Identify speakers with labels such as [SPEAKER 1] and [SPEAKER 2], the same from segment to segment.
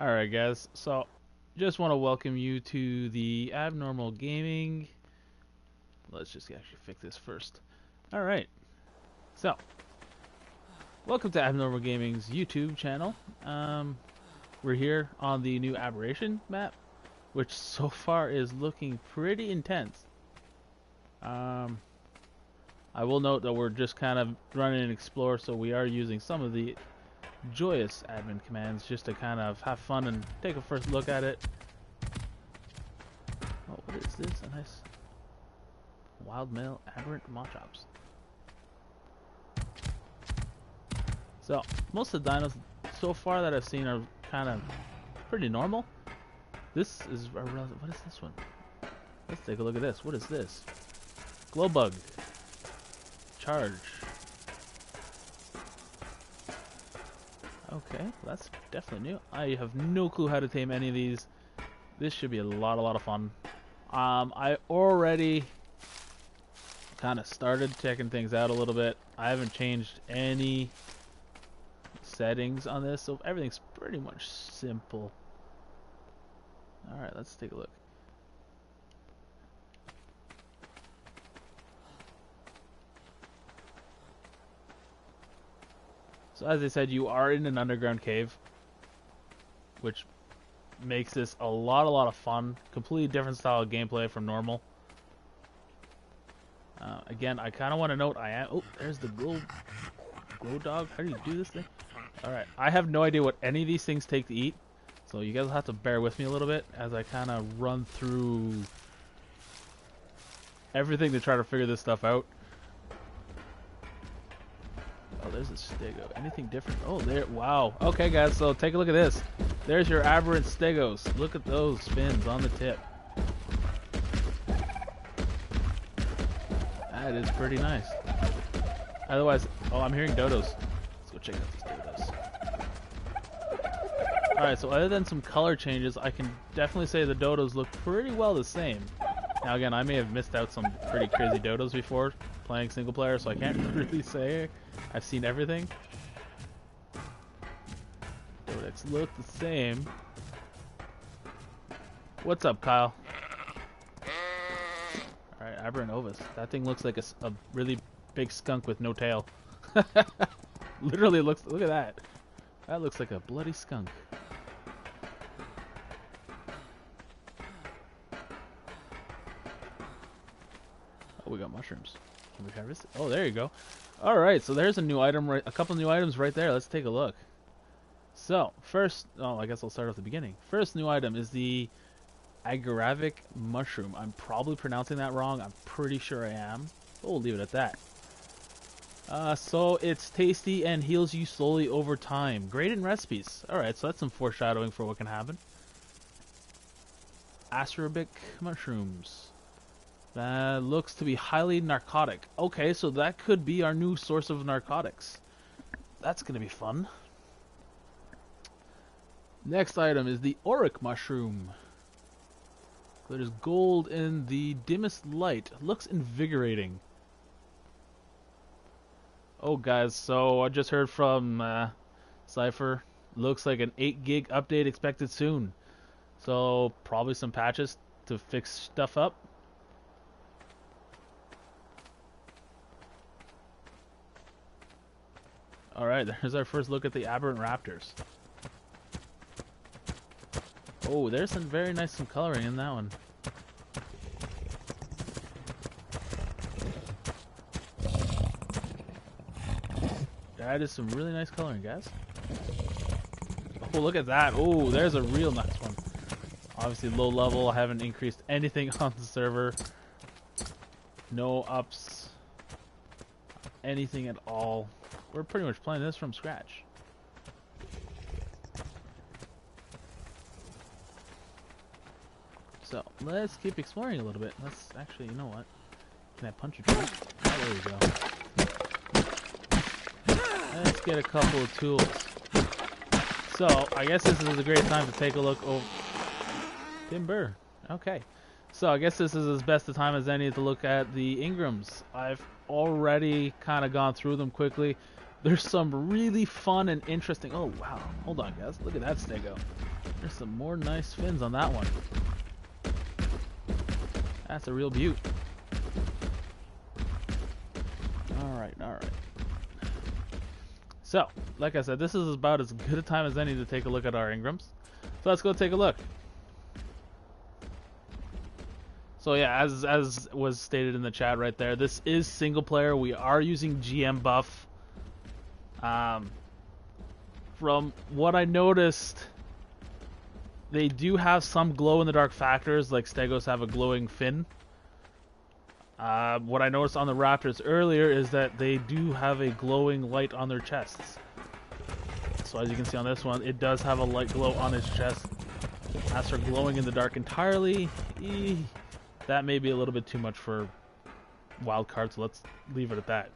[SPEAKER 1] Alright guys, so just want to welcome you to the Abnormal Gaming. Let's just actually fix this first. Alright, so welcome to Abnormal Gaming's YouTube channel. We're here on the new Aberration map, which so far is looking pretty intense. I will note that we're just kind of running and explore, so we are using some of the joyous admin commands just to kind of have fun and take a first look at it. Oh, what is this? A nice wild male aberrant Machops. So, most of the dinos so far that I've seen are kind of pretty normal. This is a relative. What is this one? Let's take a look at this. What is this? Glow bug. Charge. Okay, well that's definitely new. I have no clue how to tame any of these. This should be a lot of fun. I already kind of started checking things out a little bit. I haven't changed any settings on this, so everything's pretty much simple. Alright, let's take a look. So as I said, you are in an underground cave, which makes this a lot of fun. Completely different style of gameplay from normal. Again, I kind of want to note I am. Oh, there's the glow dog. How do you do this thing? All right, I have no idea what any of these things take to eat, so you guys will have to bear with me a little bit as I kind of run through everything to try to figure this stuff out. Oh, there's a stego. Anything different? Oh, there. Wow. Okay, guys. So take a look at this. There's your aberrant stegos. Look at those fins on the tip. That is pretty nice. Otherwise, oh, I'm hearing dodos. Let's go check out these dodos. All right. So other than some color changes, I can definitely say the dodos look pretty well the same. Now, again, I may have missed out some pretty crazy dodos before playing single player, so I can't really say I've seen everything. Dodex look the same. What's up, Kyle? Alright, Aberrant Ovis. That thing looks like a really big skunk with no tail. Literally looks, look at that. That looks like a bloody skunk. Oh, we got mushrooms. Can we harvest it? Oh, there you go. Alright, so there's a new item, a couple new items right there. Let's take a look. So, first, oh, I guess I'll start at the beginning. First new item is the Agaravic mushroom. I'm probably pronouncing that wrong. I'm pretty sure I am. But we'll leave it at that. So it's tasty and heals you slowly over time. Great in recipes. Alright, so that's some foreshadowing for what can happen. Acerbic mushrooms. That looks to be highly narcotic. Okay, so that could be our new source of narcotics. That's going to be fun. Next item is the auric mushroom. There's gold in the dimmest light. Looks invigorating. Oh, guys, so I just heard from Cypher. Looks like an 8 gig update expected soon. So probably some patches to fix stuff up. Alright, there's our first look at the aberrant raptors. Oh, there's some very nice coloring in that one. That is some really nice coloring, guys. Oh, look at that. Oh, there's a real nice one. Obviously low level. I haven't increased anything on the server. No ups. Anything at all. We're pretty much playing this from scratch. So, let's keep exploring a little bit. Let's actually, you know what? Can I punch a tree? Oh, there we go. Let's get a couple of tools. So, I guess this is a great time to take a look over... Timber. Okay. So, I guess this is as best a time as any to look at the Ingrams. I've already kind of gone through them quickly. There's some really fun and interesting... Oh, wow. Hold on, guys. Look at that stego. There's some more nice fins on that one. That's a real beaut. Alright, alright. So, like I said, this is about as good a time as any to take a look at our Ingrams. So let's go take a look. So yeah, as was stated in the chat right there, this is single player. We are using GM buff. From what I noticed, they do have some glow-in-the-dark factors, like Stegos have a glowing fin. What I noticed on the Raptors earlier is that they do have a glowing light on their chests. So as you can see on this one, it does have a light glow on its chest. As for glowing in the dark entirely, that may be a little bit too much for wildcard, so let's leave it at that.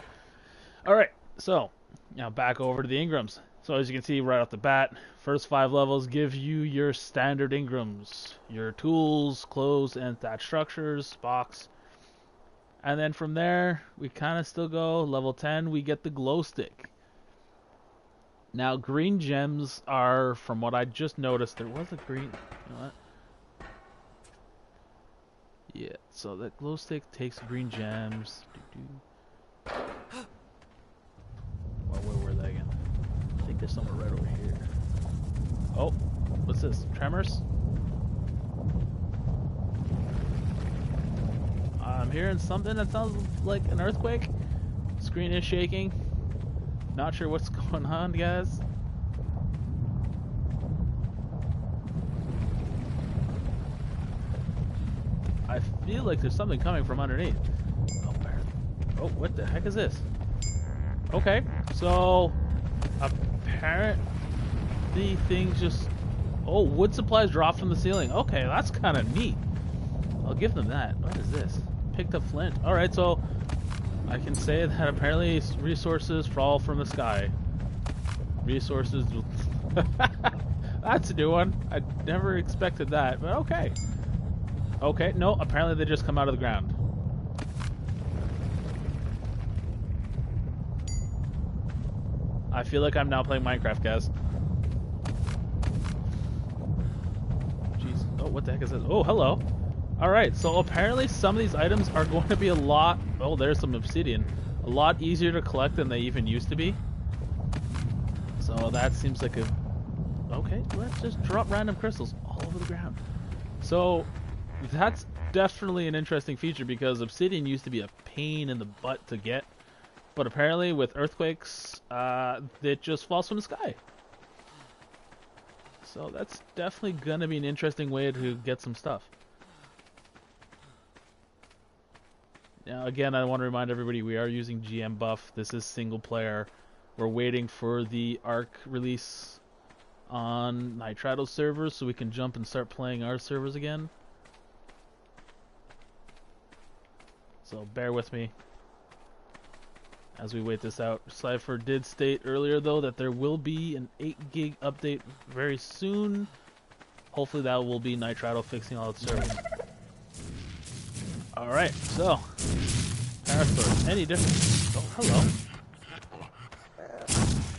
[SPEAKER 1] Alright, so now back over to the Ingrams. So as you can see right off the bat, first 5 levels give you your standard Ingrams, your tools, clothes, and thatch structures, box. And then from there, we kind of still go. Level 10, we get the glow stick. Now, green gems are, from what I just noticed, there was a green... You know what? Yeah, so that glow stick takes green gems. Well, where were they again? I think there's somewhere right over here. Oh, what's this? Tremors? I'm hearing something that sounds like an earthquake. Screen is shaking. Not sure what's going on, guys. I feel like there's something coming from underneath. Oh, what the heck is this? Okay, so apparently things just... Oh, wood supplies drop from the ceiling. Okay, that's kind of neat. I'll give them that. What is this? Picked up flint. Alright, so I can say that apparently resources fall from the sky. Resources... That's a new one. I never expected that, but okay. Okay, no, apparently they just come out of the ground. I feel like I'm now playing Minecraft, guys. Jeez. Oh, what the heck is this? Oh, hello. Alright, so apparently some of these items are going to be a lot... Oh, there's some obsidian. A lot easier to collect than they even used to be. So that seems like a... Okay, let's just drop random crystals all over the ground. So that's definitely an interesting feature because obsidian used to be a pain in the butt to get. But apparently with earthquakes, it just falls from the sky. So that's definitely going to be an interesting way to get some stuff. Now, again, I want to remind everybody we are using GM buff. This is single player. We're waiting for the ARC release on Nitrado servers so we can jump and start playing our servers again. So bear with me as we wait this out. Cypher did state earlier, though, that there will be an 8 gig update very soon. Hopefully that will be Nitrado fixing all its servers. Alright, so Parasaurs, any different? Oh, hello.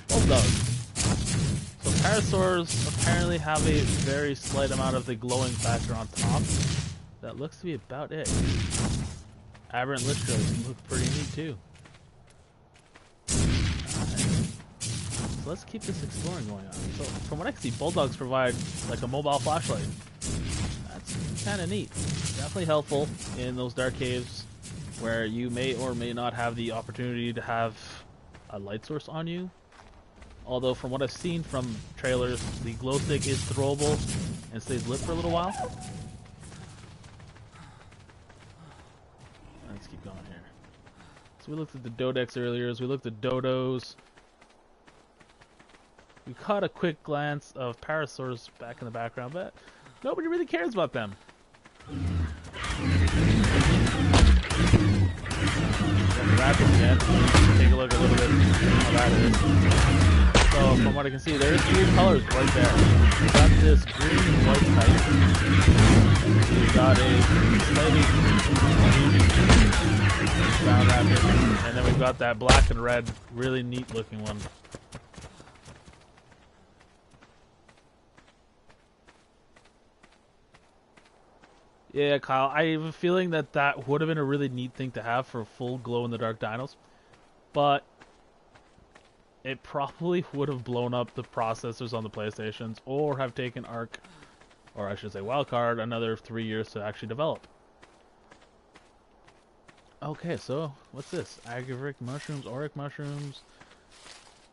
[SPEAKER 1] Bulldogs. So Parasaurs apparently have a very slight amount of the glowing factor on top. That looks to be about it. Aberrant Listros look pretty neat too. So let's keep this exploring going on. So from what I can see, Bulldogs provide like a mobile flashlight. That's kind of neat. Definitely helpful in those dark caves where you may or may not have the opportunity to have a light source on you. Although from what I've seen from trailers, the glow stick is throwable and stays lit for a little while. Let's keep going here. So we looked at the Dodex earlier, as we looked at Dodos. We caught a quick glance of Parasaurs back in the background, but nobody really cares about them. Again. Take a look a little bit how that is. So from what I can see, there's 3 colors right there. We got this green and white type. We got a slightly brown raptor, and then we've got that black and red, really neat looking one. Yeah, Kyle, I have a feeling that that would have been a really neat thing to have for full glow-in-the-dark dinos, but it probably would have blown up the processors on the PlayStations, or have taken Arc, or I should say Wildcard, another 3 years to actually develop. Okay, so what's this? Agric mushrooms, auric mushrooms,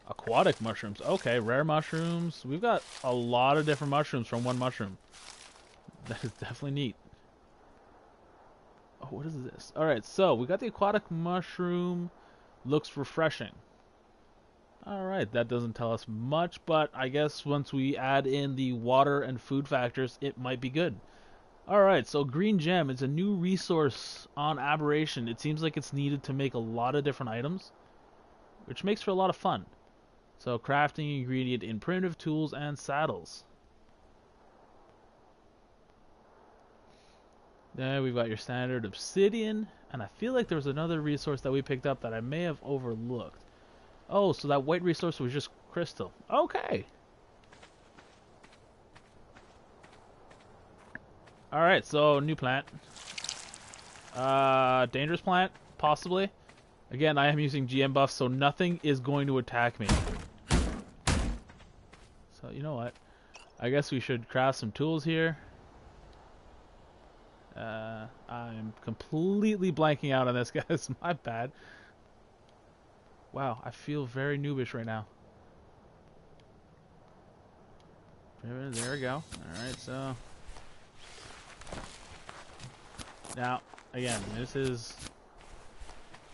[SPEAKER 1] aquatic mushrooms. Okay, rare mushrooms. We've got a lot of different mushrooms from one mushroom. That is definitely neat. Oh, what is this? Alright, so we got the aquatic mushroom. Looks refreshing. Alright, that doesn't tell us much, but I guess once we add in the water and food factors, it might be good. Alright, so green gem is a new resource on Aberration. It seems like it's needed to make a lot of different items, which makes for a lot of fun. So crafting ingredient in primitive tools and saddles. Then we've got your standard obsidian, and I feel like there was another resource that we picked up that I may have overlooked. Oh, so that white resource was just crystal. Okay. Alright, so new plant. Dangerous plant, possibly. Again, I am using GM buffs, so nothing is going to attack me. So, you know what? I guess we should craft some tools here. I'm completely blanking out on this, guys. My bad. Wow, I feel very noobish right now. There we go. Alright, so... Now, again, this is...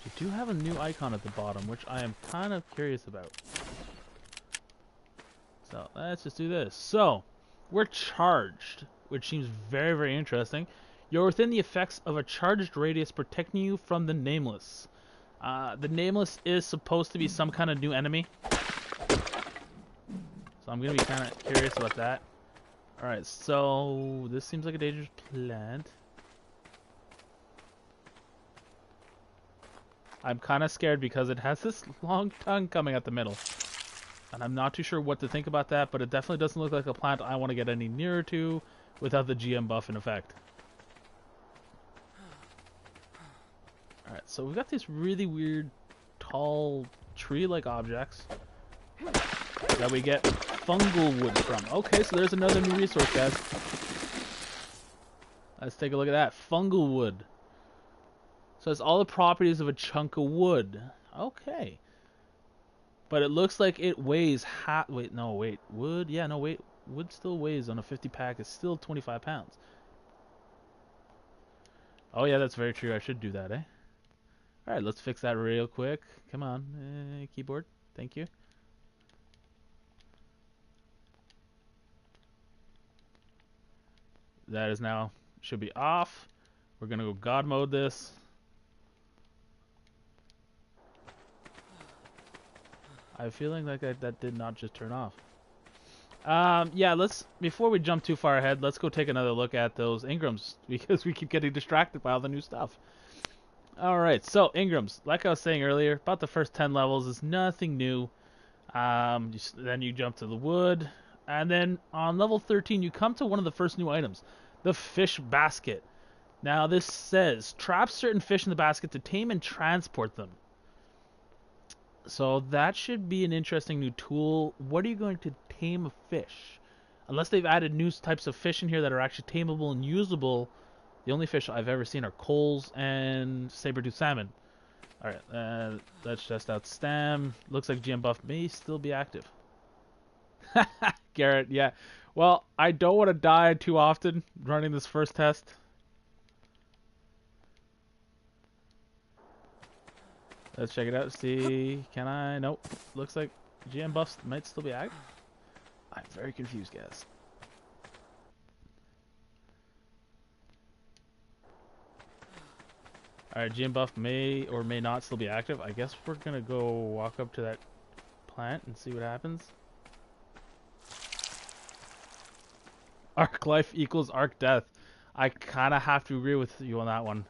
[SPEAKER 1] You do have a new icon at the bottom, which I am kind of curious about. So, let's just do this. So, we're charged, which seems very, very interesting. You're within the effects of a charged radius protecting you from the Nameless. The Nameless is supposed to be some kind of new enemy. So I'm going to be kind of curious about that. Alright, so this seems like a dangerous plant. I'm kind of scared because it has this long tongue coming out the middle. And I'm not too sure what to think about that, but it definitely doesn't look like a plant I want to get any nearer to without the GM buff in effect. Alright, so we've got these really weird, tall, tree-like objects that we get fungal wood from. Okay, so there's another new resource, guys. Let's take a look at that. Fungal wood. So it's all the properties of a chunk of wood. Okay. But it looks like it weighs wait, no, wait. Wood? Yeah, no, wait. Wood still weighs on a 50 pack. It's still 25 pounds. Oh, yeah, that's very true. I should do that, eh? Alright, let's fix that real quick. Come on, keyboard. Thank you. That is now, should be off. We're gonna go God mode this. I have a feeling like that did not just turn off. Yeah, before we jump too far ahead, let's go take another look at those Ingrams, because we keep getting distracted by all the new stuff. Alright, so Ingrams, like I was saying earlier, about the first 10 levels is nothing new. Then you jump to the wood, and then on level 13 you come to one of the first new items, the fish basket. Now this says, trap certain fish in the basket to tame and transport them. So that should be an interesting new tool. What are you going to tame a fish? Unless they've added new types of fish in here that are actually tameable and usable. The only fish I've ever seen are coals and saber-tooth salmon. Alright, let's just out stam. Looks like GM buff may still be active. Garrett, yeah. Well, I don't want to die too often running this first test. Let's check it out. See, can I? Nope. Looks like GM buffs might still be active. I'm very confused, guys. Alright, GM buff may or may not still be active. I guess we're gonna go walk up to that plant and see what happens. Arc life equals arc death. I kind of have to agree with you on that one.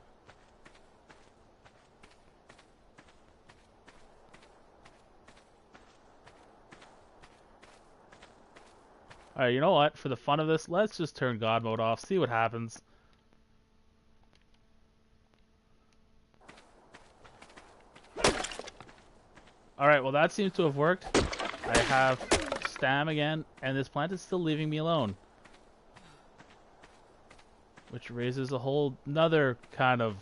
[SPEAKER 1] Alright, you know what? For the fun of this, let's just turn God mode off, see what happens. Alright, well that seems to have worked. I have stam again, and this plant is still leaving me alone. Which raises a whole another kind of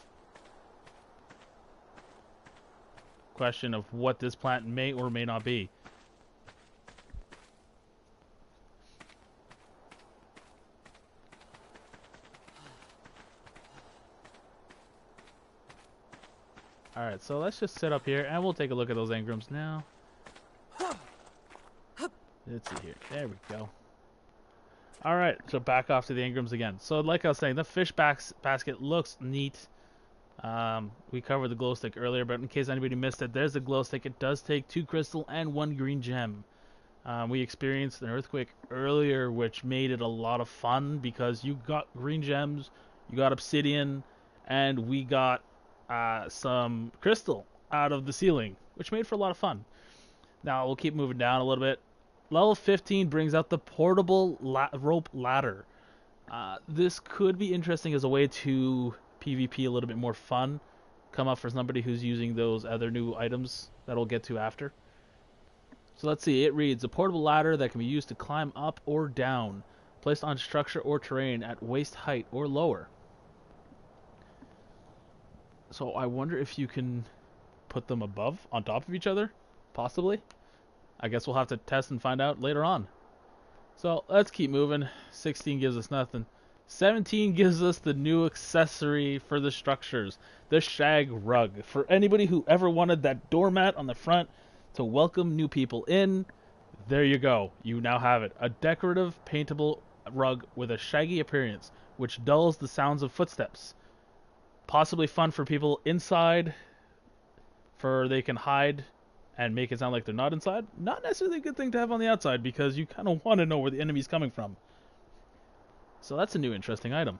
[SPEAKER 1] question of what this plant may or may not be. Alright, so let's just sit up here and we'll take a look at those engrams now. Let's see here. There we go. Alright, so back off to the engrams again. So like I was saying, the fish basket looks neat. We covered the glow stick earlier, but in case anybody missed it, there's the glow stick. It does take 2 crystal and 1 green gem. We experienced an earthquake earlier, which made it a lot of fun because you got green gems, you got obsidian, and we got some crystal out of the ceiling, which made for a lot of fun. Now we'll keep moving down a little bit. Level 15 brings out the portable rope ladder. This could be interesting as a way to PvP a little bit more fun. Come up for somebody who's using those other new items that we'll get to after. So let's see, it reads, a portable ladder that can be used to climb up or down, placed on structure or terrain at waist height or lower. So I wonder if you can put them above, on top of each other, possibly. I guess we'll have to test and find out later on. So let's keep moving. 16 gives us nothing. 17 gives us the new accessory for the structures, the shag rug. For anybody who ever wanted that doormat on the front to welcome new people in, there you go. You now have it. A decorative paintable rug with a shaggy appearance, which dulls the sounds of footsteps. Possibly fun for people inside, for they can hide and make it sound like they're not inside. Not necessarily a good thing to have on the outside because you kind of want to know where the enemy's coming from. So that's a new interesting item.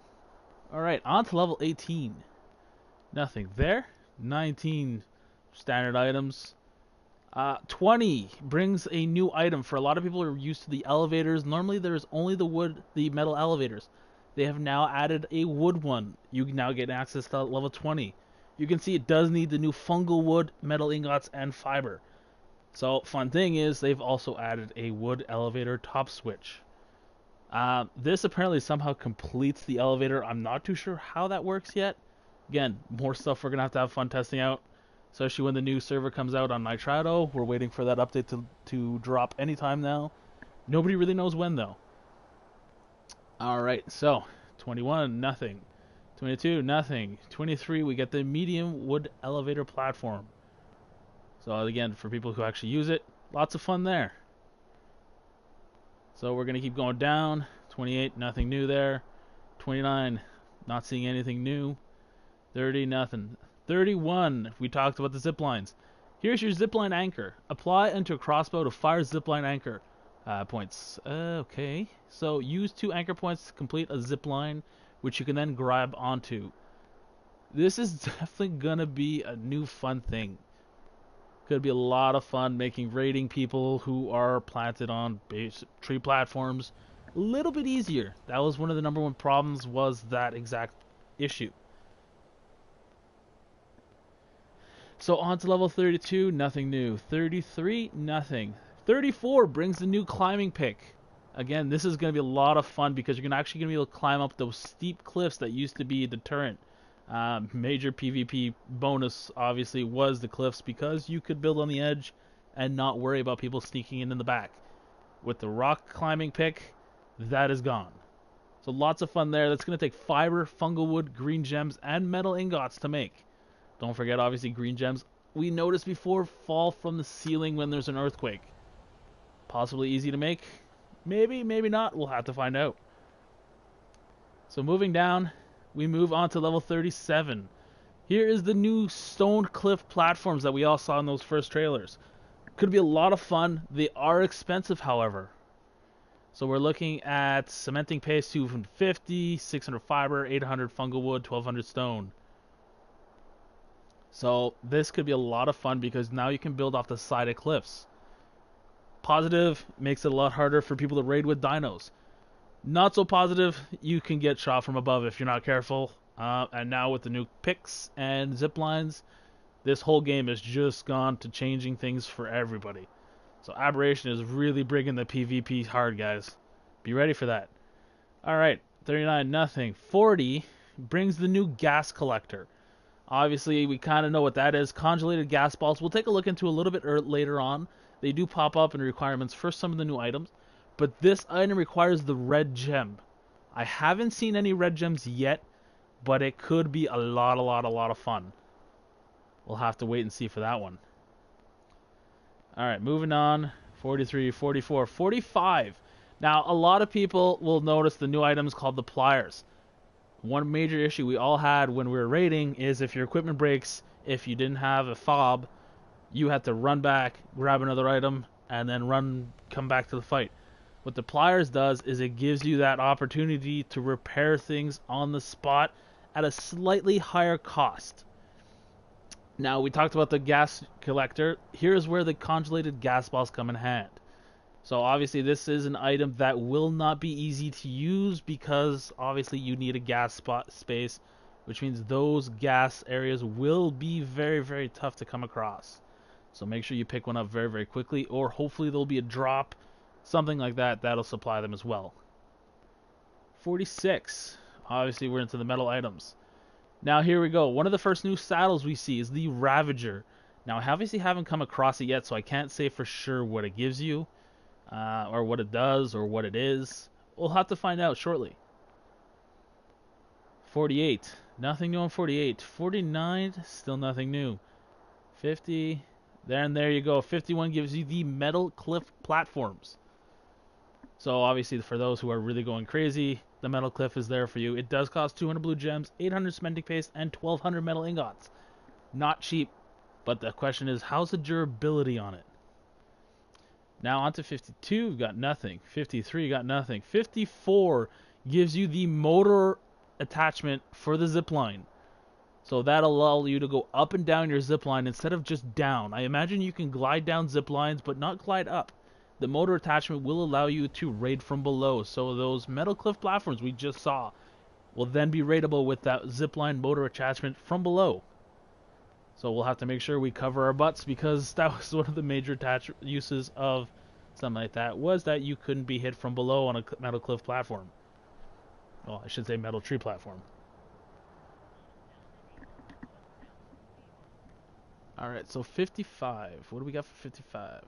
[SPEAKER 1] Alright, on to level 18. Nothing there. 19 standard items. 20 brings a new item. For a lot of people who are used to the elevators, normally there's only the metal elevators. They have now added a wood one. You can now get access to level 20. You can see it does need the new fungal wood, metal ingots, and fiber. So, fun thing is, they've also added a wood elevator top switch. This apparently somehow completes the elevator. I'm not too sure how that works yet. Again, more stuff we're going to have fun testing out. Especially when the new server comes out on Nitrado. We're waiting for that update to drop anytime now. Nobody really knows when, though. Alright, so, 21, nothing. 22, nothing. 23, we get the medium wood elevator platform. So again, for people who actually use it, lots of fun there. So we're going to keep going down. 28, nothing new there. 29, not seeing anything new. 30, nothing. 31, we talked about the zip lines. Here's your zipline anchor. Apply into a crossbow to fire zipline anchor points. Okay, so use 2 anchor points to complete a zipline, which you can then grab onto. This is definitely gonna be a new fun thing. Could be a lot of fun making raiding people who are planted on base tree platforms a little bit easier. That was one of the #1 problems, was that exact issue. So on to level 32, nothing new. 33, nothing. 34 brings the new climbing pick. Again, this is going to be a lot of fun because you're actually going to be able to climb up those steep cliffs that used to be a deterrent. Major PvP bonus, obviously, was the cliffs because you could build on the edge and not worry about people sneaking in the back. With the rock climbing pick, that is gone. So lots of fun there. That's going to take fiber, fungal wood, green gems, and metal ingots to make. Don't forget, obviously, green gems, we noticed before, fall from the ceiling when there's an earthquake. Possibly easy to make. Maybe, maybe not. We'll have to find out. So moving down, we move on to level 37. Here is the new stone cliff platforms that we all saw in those first trailers. Could be a lot of fun. They are expensive, however. So we're looking at cementing paste 250, 600 fiber, 800 fungal wood, 1200 stone. So this could be a lot of fun because now you can build off the side of cliffs. Positive, makes it a lot harder for people to raid with dinos. Not so positive, you can get shot from above if you're not careful. And now with the new picks and zip lines, this whole game has just gone to changing things for everybody. So Aberration is really bringing the PvP hard, guys. Be ready for that. Alright, 39 nothing. 40 brings the new gas collector. Obviously, we kind of know what that is. Congelated gas balls. We'll take a look into a little bit later on. They do pop up in requirements for some of the new items. But this item requires the red gem. I haven't seen any red gems yet, but it could be a lot of fun. We'll have to wait and see for that one. Alright, moving on. 43, 44, 45. Now, a lot of people will notice the new items called the pliers. One major issue we all had when we were raiding is if your equipment breaks, if you didn't have a fob, you had to run back, grab another item, and then come back to the fight. What the pliers does is it gives you that opportunity to repair things on the spot at a slightly higher cost. Now, we talked about the gas collector. Here's where the congelated gas balls come in hand. So obviously this is an item that will not be easy to use because obviously you need a gas spot space, which means those gas areas will be very tough to come across. So make sure you pick one up very quickly, or hopefully there'll be a drop, something like that, that'll supply them as well. 46. Obviously we're into the metal items. Now here we go. One of the first new saddles we see is the Ravager. Now I obviously haven't come across it yet, so I can't say for sure what it gives you. Or what it does, or what it is. We'll have to find out shortly. 48. Nothing new on 48. 49. Still nothing new. 50. There you go. 51 gives you the metal cliff platforms. So obviously for those who are really going crazy, the metal cliff is there for you. It does cost 200 blue gems, 800 cementing paste, and 1200 metal ingots. Not cheap, but the question is, how's the durability on it? Now on to 52, got nothing. 53, got nothing. 54 gives you the motor attachment for the zipline. So that'll allow you to go up and down your zipline instead of just down. I imagine you can glide down ziplines, but not glide up. The motor attachment will allow you to raid from below. So those metal cliff platforms we just saw will then be raidable with that zipline motor attachment from below. So we'll have to make sure we cover our butts, because that was one of the major uses of something like that, was that you couldn't be hit from below on a metal cliff platform. Well, I should say metal tree platform. Alright, so 55. What do we got for 55?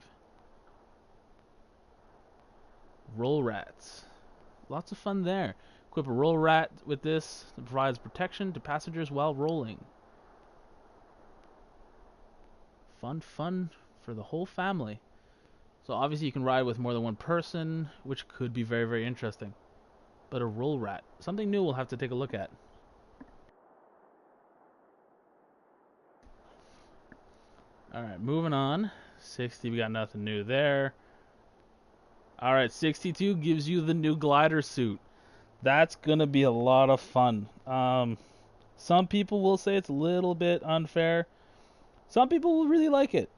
[SPEAKER 1] Roll rats. Lots of fun there. Equip a roll rat with this. It provides protection to passengers while rolling. Fun for the whole family. So obviously you can ride with more than one person, which could be very interesting. But a roll rat, something new we'll have to take a look at. Alright, moving on. 60, we got nothing new there. Alright, 62 gives you the new glider suit. That's gonna be a lot of fun. Some people will say it's a little bit unfair. Some people will really like it.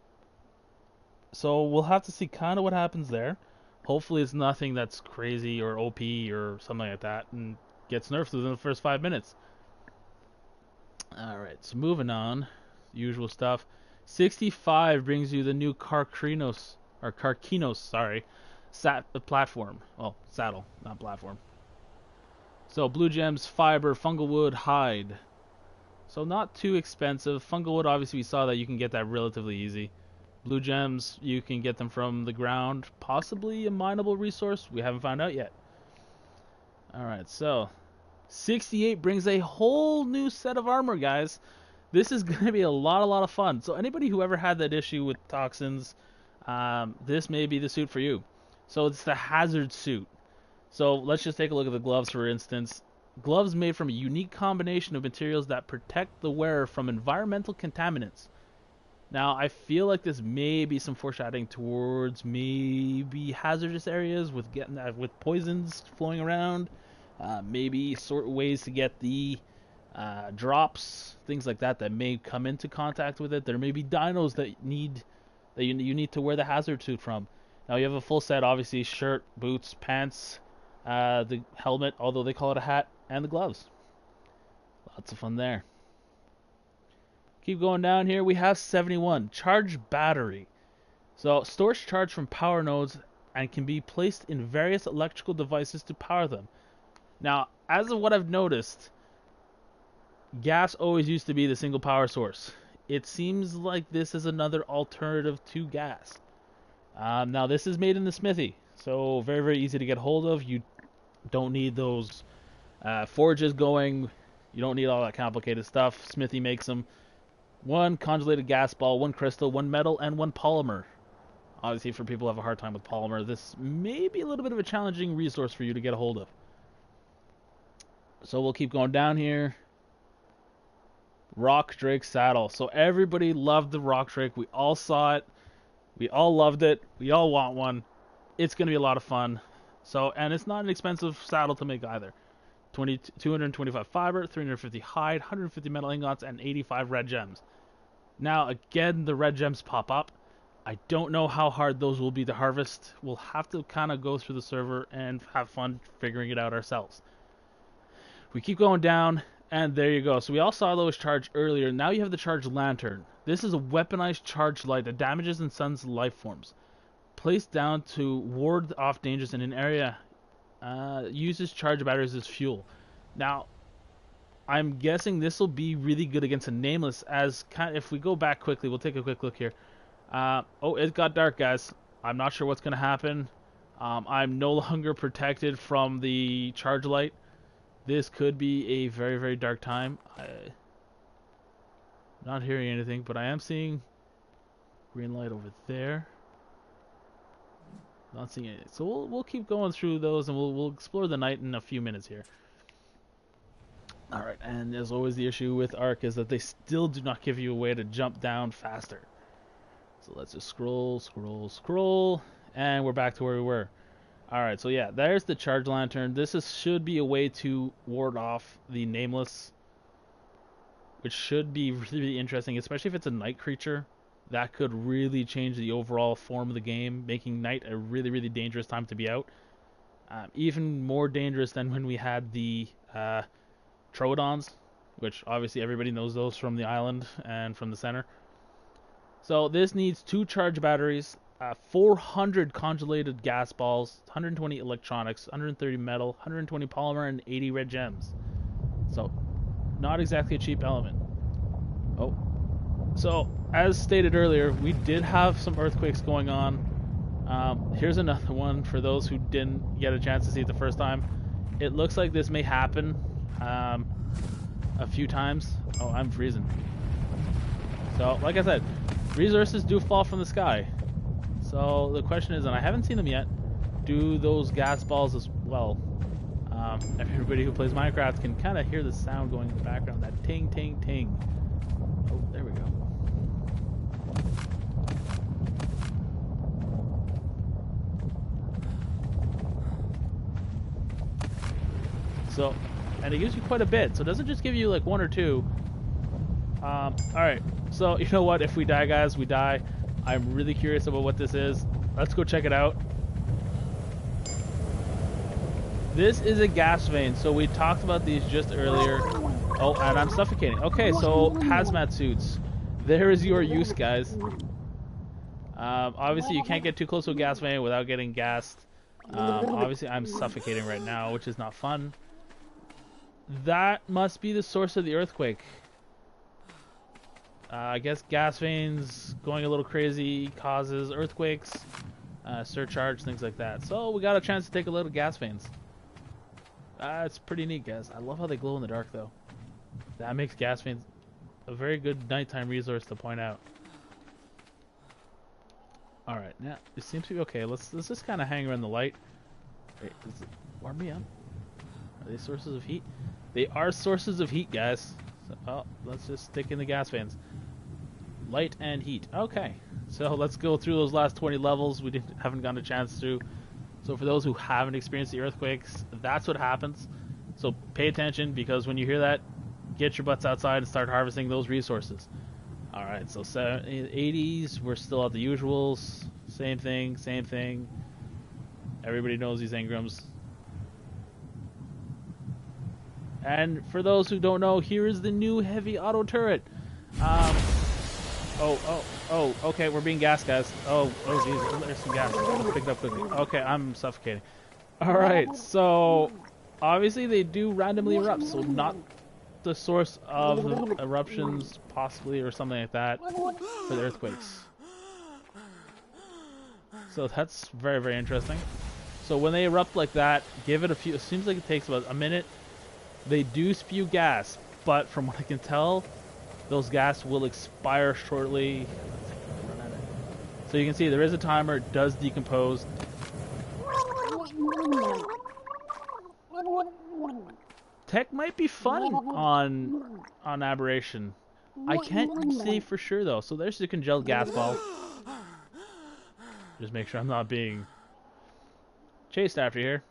[SPEAKER 1] So we'll have to see kind of what happens there. Hopefully it's nothing that's crazy or OP or something like that and gets nerfed within the first 5 minutes. Alright, so moving on. Usual stuff. 65 brings you the new Carkinos, sorry, platform. Well, saddle, not platform. So blue gems, fiber, fungal wood, hide. So not too expensive. Fungal wood, obviously we saw that you can get that relatively easy. Blue gems, you can get them from the ground. Possibly a mineable resource. We haven't found out yet. Alright, so 68 brings a whole new set of armor, guys. This is going to be a lot of fun. So anybody who ever had that issue with toxins, this may be the suit for you. So it's the hazard suit. So let's just take a look at the gloves, for instance. Gloves made from a unique combination of materials that protect the wearer from environmental contaminants. Now, I feel like this may be some foreshadowing towards maybe hazardous areas with poisons flowing around. Maybe ways to get the drops, things like that may come into contact with it. There may be dinos that you need to wear the hazard suit from. Now you have a full set, obviously: shirt, boots, pants, the helmet, although they call it a hat, and the gloves. Lots of fun there. Keep going down here. We have 71. Charge battery. So, stores charge from power nodes and can be placed in various electrical devices to power them. Now, as of what I've noticed, gas always used to be the single power source. It seems like this is another alternative to gas. Now, this is made in the smithy, so very, very easy to get hold of. You don't need those forges going. You don't need all that complicated stuff. Smithy makes them. One congelated gas ball, one crystal, one metal, and one polymer. Obviously, for people who have a hard time with polymer, this may be a little bit of a challenging resource for you to get a hold of. So we'll keep going down here. Rock Drake saddle. So everybody loved the Rock Drake. We all saw it. We all loved it. We all want one. It's going to be a lot of fun. So, and it's not an expensive saddle to make either. 225 fiber, 350 hide, 150 metal ingots, and 85 red gems. Now, again, the red gems pop up. I don't know how hard those will be to harvest. We'll have to kind of go through the server and have fun figuring it out ourselves. We keep going down, and there you go. So we all saw those charge earlier. Now you have the charged lantern. This is a weaponized charged light that damages and stuns life forms. Placed down to ward off dangers in an area. Uses charged batteries as fuel. Now, I'm guessing this will be really good against a nameless. As if we go back quickly, we'll take a quick look here. Oh, it got dark, guys. I'm not sure what's going to happen. I'm no longer protected from the charge light. This could be a very, very dark time. Not hearing anything, but I am seeing green light over there. Not seeing it. So we'll keep going through those, and we'll explore the night in a few minutes here. Alright, and as always, the issue with Ark is that they still do not give you a way to jump down faster. So let's just scroll, and we're back to where we were. Alright, so yeah, there's the charge lantern. This should be a way to ward off the nameless, which should be really, really interesting, especially if it's a night creature. That could really change the overall form of the game, making night a really, really dangerous time to be out. Even more dangerous than when we had the Troodons, which obviously everybody knows those from the island and from the center. So this needs 2 charge batteries, 400 congelated gas balls, 120 electronics, 130 metal, 120 polymer, and 80 red gems. So, not exactly a cheap element. Oh. So, as stated earlier, we did have some earthquakes going on. Here's another one for those who didn't get a chance to see it the first time. It looks like this may happen a few times. Oh, I'm freezing. So, like I said, resources do fall from the sky. So, the question is, and I haven't seen them yet, do those gas balls as well? Everybody who plays Minecraft can kind of hear the sound going in the background, that ting, ting, ting. Oh, there we go. So, and it gives you quite a bit, so it doesn't just give you like 1 or 2. Alright, so you know what, if we die, guys, we die. I'm really curious about what this is. Let's go check it out. This is a gas vein, so we talked about these just earlier. Oh, and I'm suffocating. Okay, so hazmat suits. There is your use, guys. Obviously, you can't get too close to a gas vein without getting gassed. Obviously, I'm suffocating right now, which is not fun. That must be the source of the earthquake. I guess gas veins going a little crazy causes earthquakes, surcharge, things like that. So we got a chance to take a look at gas veins. It's pretty neat, guys. I love how they glow in the dark, though. That makes gas veins a very good nighttime resource to point out. All right, now it seems to be okay. Let's just kind of hang around the light. Wait, does it warm me up? Are they sources of heat? They are sources of heat, guys. So, oh, let's just stick in the gas fans. Light and heat. Okay, so let's go through those last 20 levels. We haven't gotten a chance to. So for those who haven't experienced the earthquakes, that's what happens. So pay attention, because when you hear that, get your butts outside and start harvesting those resources. All right, so 80s, we're still at the usuals. Same thing, same thing. Everybody knows these engrams. And for those who don't know, here is the new heavy auto turret. Um. Oh. Okay, we're being gassed, guys. Oh, geez. There's some gas. Let's pick it up quickly. Okay, I'm suffocating. All right. So, obviously they do randomly erupt. So not the source of the eruptions, possibly, or something like that, for the earthquakes. So that's very, very interesting. So when they erupt like that, give it a few. It seems like it takes about a minute. They do spew gas, but from what I can tell, those gas will expire shortly. So you can see there is a timer. It does decompose. Tech might be fun on Aberration. I can't say for sure though. So there's the congealed gas ball. Just make sure I'm not being chased after here.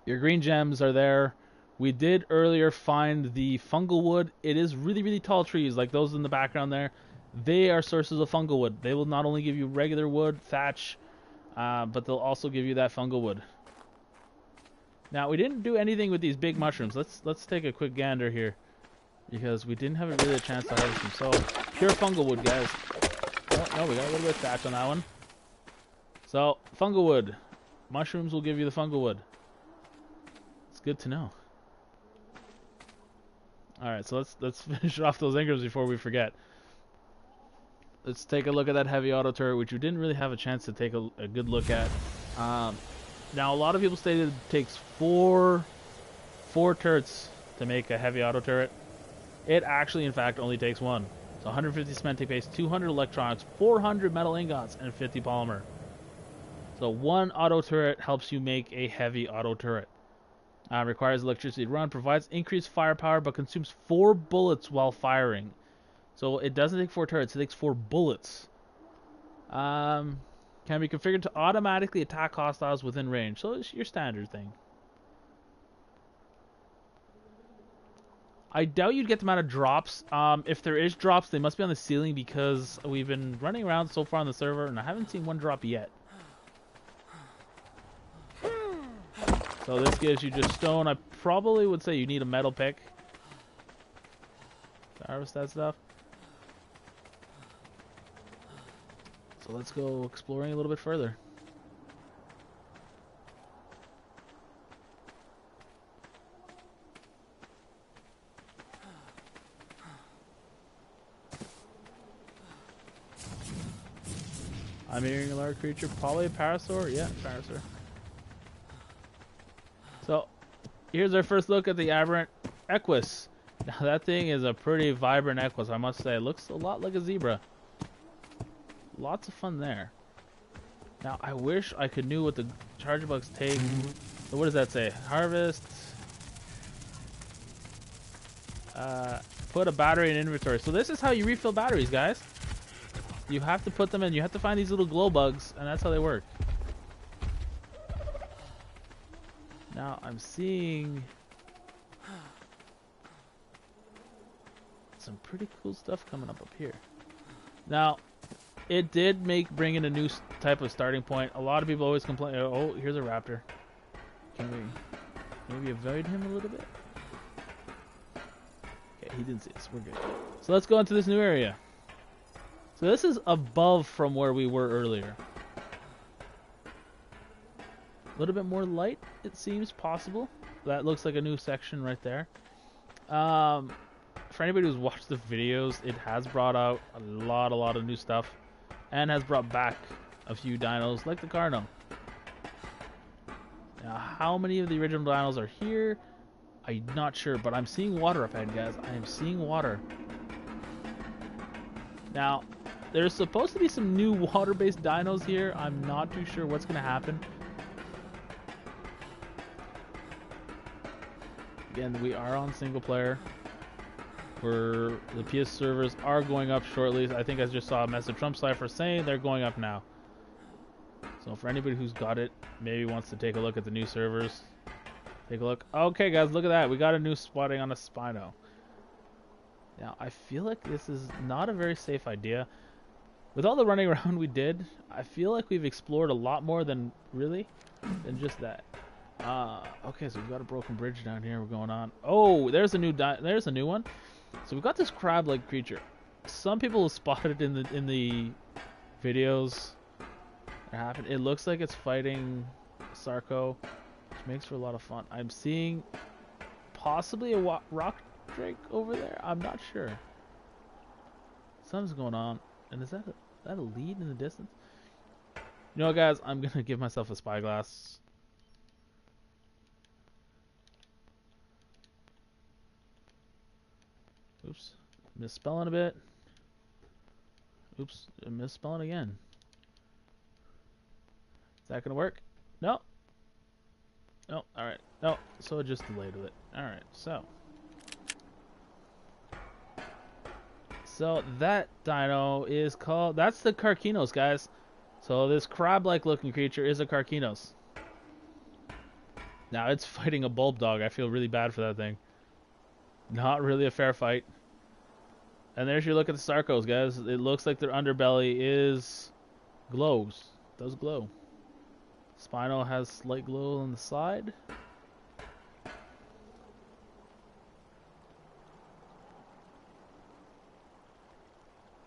[SPEAKER 1] Your green gems are there. We did earlier find the fungal wood. It is really, really tall trees, like those in the background there. They are sources of fungal wood. They will not only give you regular wood, thatch, but they'll also give you that fungal wood. Now, we didn't do anything with these big mushrooms. Let's take a quick gander here, because we didn't have really a chance to harvest them. So, pure fungal wood, guys. Oh, no, we got a little bit of thatch on that one. So, fungal wood. Mushrooms will give you the fungal wood. It's good to know. Alright, so let's finish off those ingots before we forget. Let's take a look at that heavy auto turret, which you didn't really have a chance to take a good look at. Now, a lot of people stated it takes four turrets to make a heavy auto turret. It actually, in fact, only takes one. So 150 cementing paste, 200 electronics, 400 metal ingots, and 50 polymer. So one auto turret helps you make a heavy auto turret. Requires electricity to run, provides increased firepower, but consumes 4 bullets while firing. So it doesn't take 4 turrets, it takes 4 bullets. Can be configured to automatically attack hostiles within range. So it's your standard thing. I doubt you'd get them out of drops. If there is drops, they must be on the ceiling, because we've been running around so far on the server and I haven't seen one drop yet. So this gives you just stone. I probably would say you need a metal pick to harvest that stuff. So let's go exploring a little bit further. I'm hearing a large creature, probably a parasaur. Yeah, parasaur. So, here's our first look at the aberrant equus. Now that thing is a pretty vibrant equus, I must say. It looks a lot like a zebra. Lots of fun there. Now, I wish I could know what the charge bugs take. So what does that say? Harvest. Put a battery in inventory. So this is how you refill batteries, guys. You have to put them in. You have to find these little glow bugs, and that's how they work. Now, I'm seeing some pretty cool stuff coming up here. Now, it did bring in a new type of starting point. A lot of people always complain, oh, here's a raptor. Can we maybe avoid him a little bit? Okay, he didn't see us. We're good. So let's go into this new area. So this is above from where we were earlier. A little bit more light, it seems possible. That looks like a new section right there. For anybody who's watched the videos, it has brought out a lot of new stuff, and has brought back a few dinos like the Carno. Now, how many of the original dinos are here? I'm not sure, but I'm seeing water up ahead, guys. I am seeing water. Now, there's supposed to be some new water-based dinos here. I'm not too sure what's going to happen. Again, we are on single player. The PS servers are going up shortly. I think I just saw a message from Cypher saying they're going up now. So for anybody who's got it, maybe wants to take a look at the new servers, take a look. Okay, guys, look at that. We got a new spotting on a Spino. Now, I feel like this is not a very safe idea. With all the running around we did, I feel like we've explored a lot more than just that. Okay, so we've got a broken bridge down here. We're going on. Oh, there's a new one. So we've got this crab-like creature. some people will spot it in the videos that happen. It looks like it's fighting Sarko, which makes for a lot of fun. I'm seeing possibly a rock drake over there. I'm not sure. Something's going on, and is that a lead in the distance? You know what, guys? I'm gonna give myself a spyglass. Oops, misspelling a bit. Oops, I'm misspelling again. Is that gonna work? No. No. All right. No. So it just delayed with it. All right. So that dino is called. That's the Carcinos, guys. So this crab-like looking creature is a Carcinos. Now it's fighting a bulb dog. I feel really bad for that thing. Not really a fair fight. And there's your look at the Sarcos, guys. It looks like their underbelly does glow. Spino has slight glow on the side.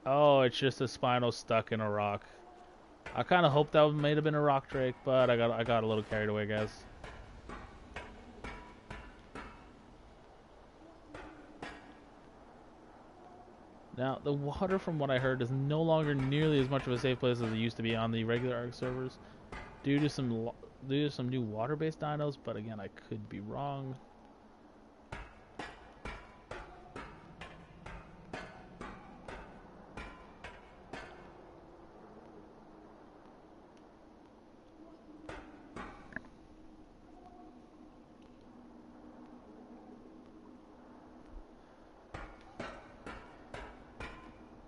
[SPEAKER 1] Oh, it's just a Spino stuck in a rock. I kind of hoped that might have been a rock drake, but I got a little carried away, guys. Now, the water, from what I heard, is no longer nearly as much of a safe place as it used to be on the regular ARK servers, due to some new water-based dinos. But again, I could be wrong.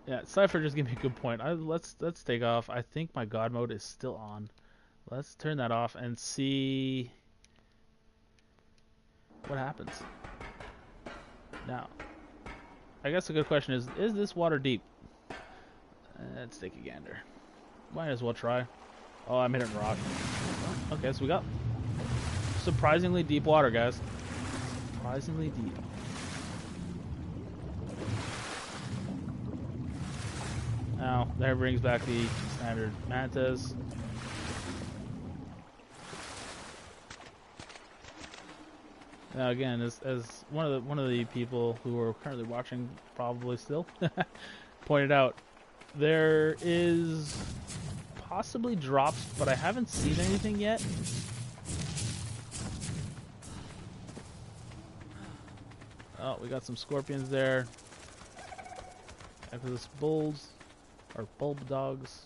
[SPEAKER 1] Yeah, Cypher just gave me a good point. Let's take off. I think my God mode is still on. Let's turn that off and see what happens. Now, I guess the good question is this water deep? Let's take a gander. Might as well try. Oh, I'm hitting rock. Okay, so we got surprisingly deep water, guys. Surprisingly deep. Now, that brings back the standard mantas. Now, again, as one of the people who are currently watching, probably still, pointed out, there is possibly drops, but I haven't seen anything yet. Oh, we got some scorpions there. After this bulls. Or bulb dogs.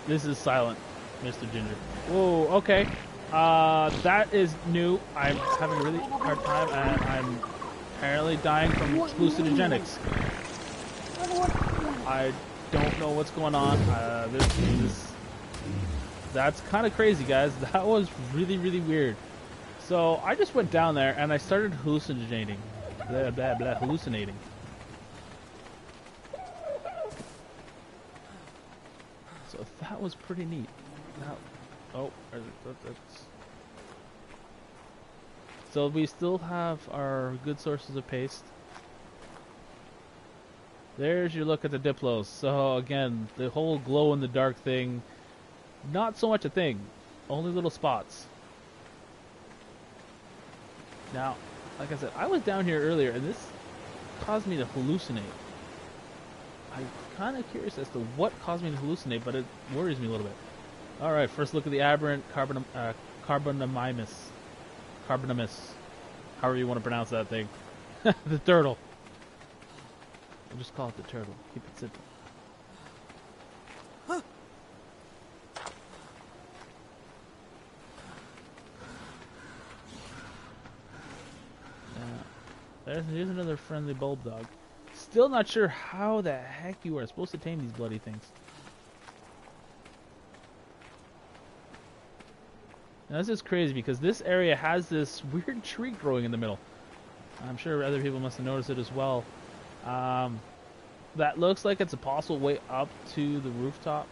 [SPEAKER 1] This is silent, Mr. Ginger. Whoa, okay. That is new. I'm having a really hard time, and I'm apparently dying from hallucinogenics. I don't know what's going on. That's kind of crazy, guys. That was really, really weird. So I just went down there and I started hallucinating. Hallucinating. So that was pretty neat. Now, oh, that's... So we still have our good sources of paste. There's your look at the Diplos. So again, the whole glow in the dark thing. Not so much a thing, only little spots. Now, like I said, I was down here earlier and this caused me to hallucinate. I'm kind of curious as to what caused me to hallucinate, but it worries me a little bit. Alright, first look at the aberrant Carbonamimus. However you want to pronounce that thing. The turtle. We'll just call it the turtle. Keep it simple. Here's another friendly bulb dog. Still not sure how the heck you are supposed to tame these bloody things. Now this is crazy because this area has this weird tree growing in the middle. I'm sure other people must have noticed it as well. That looks like it's a possible way up to the rooftop.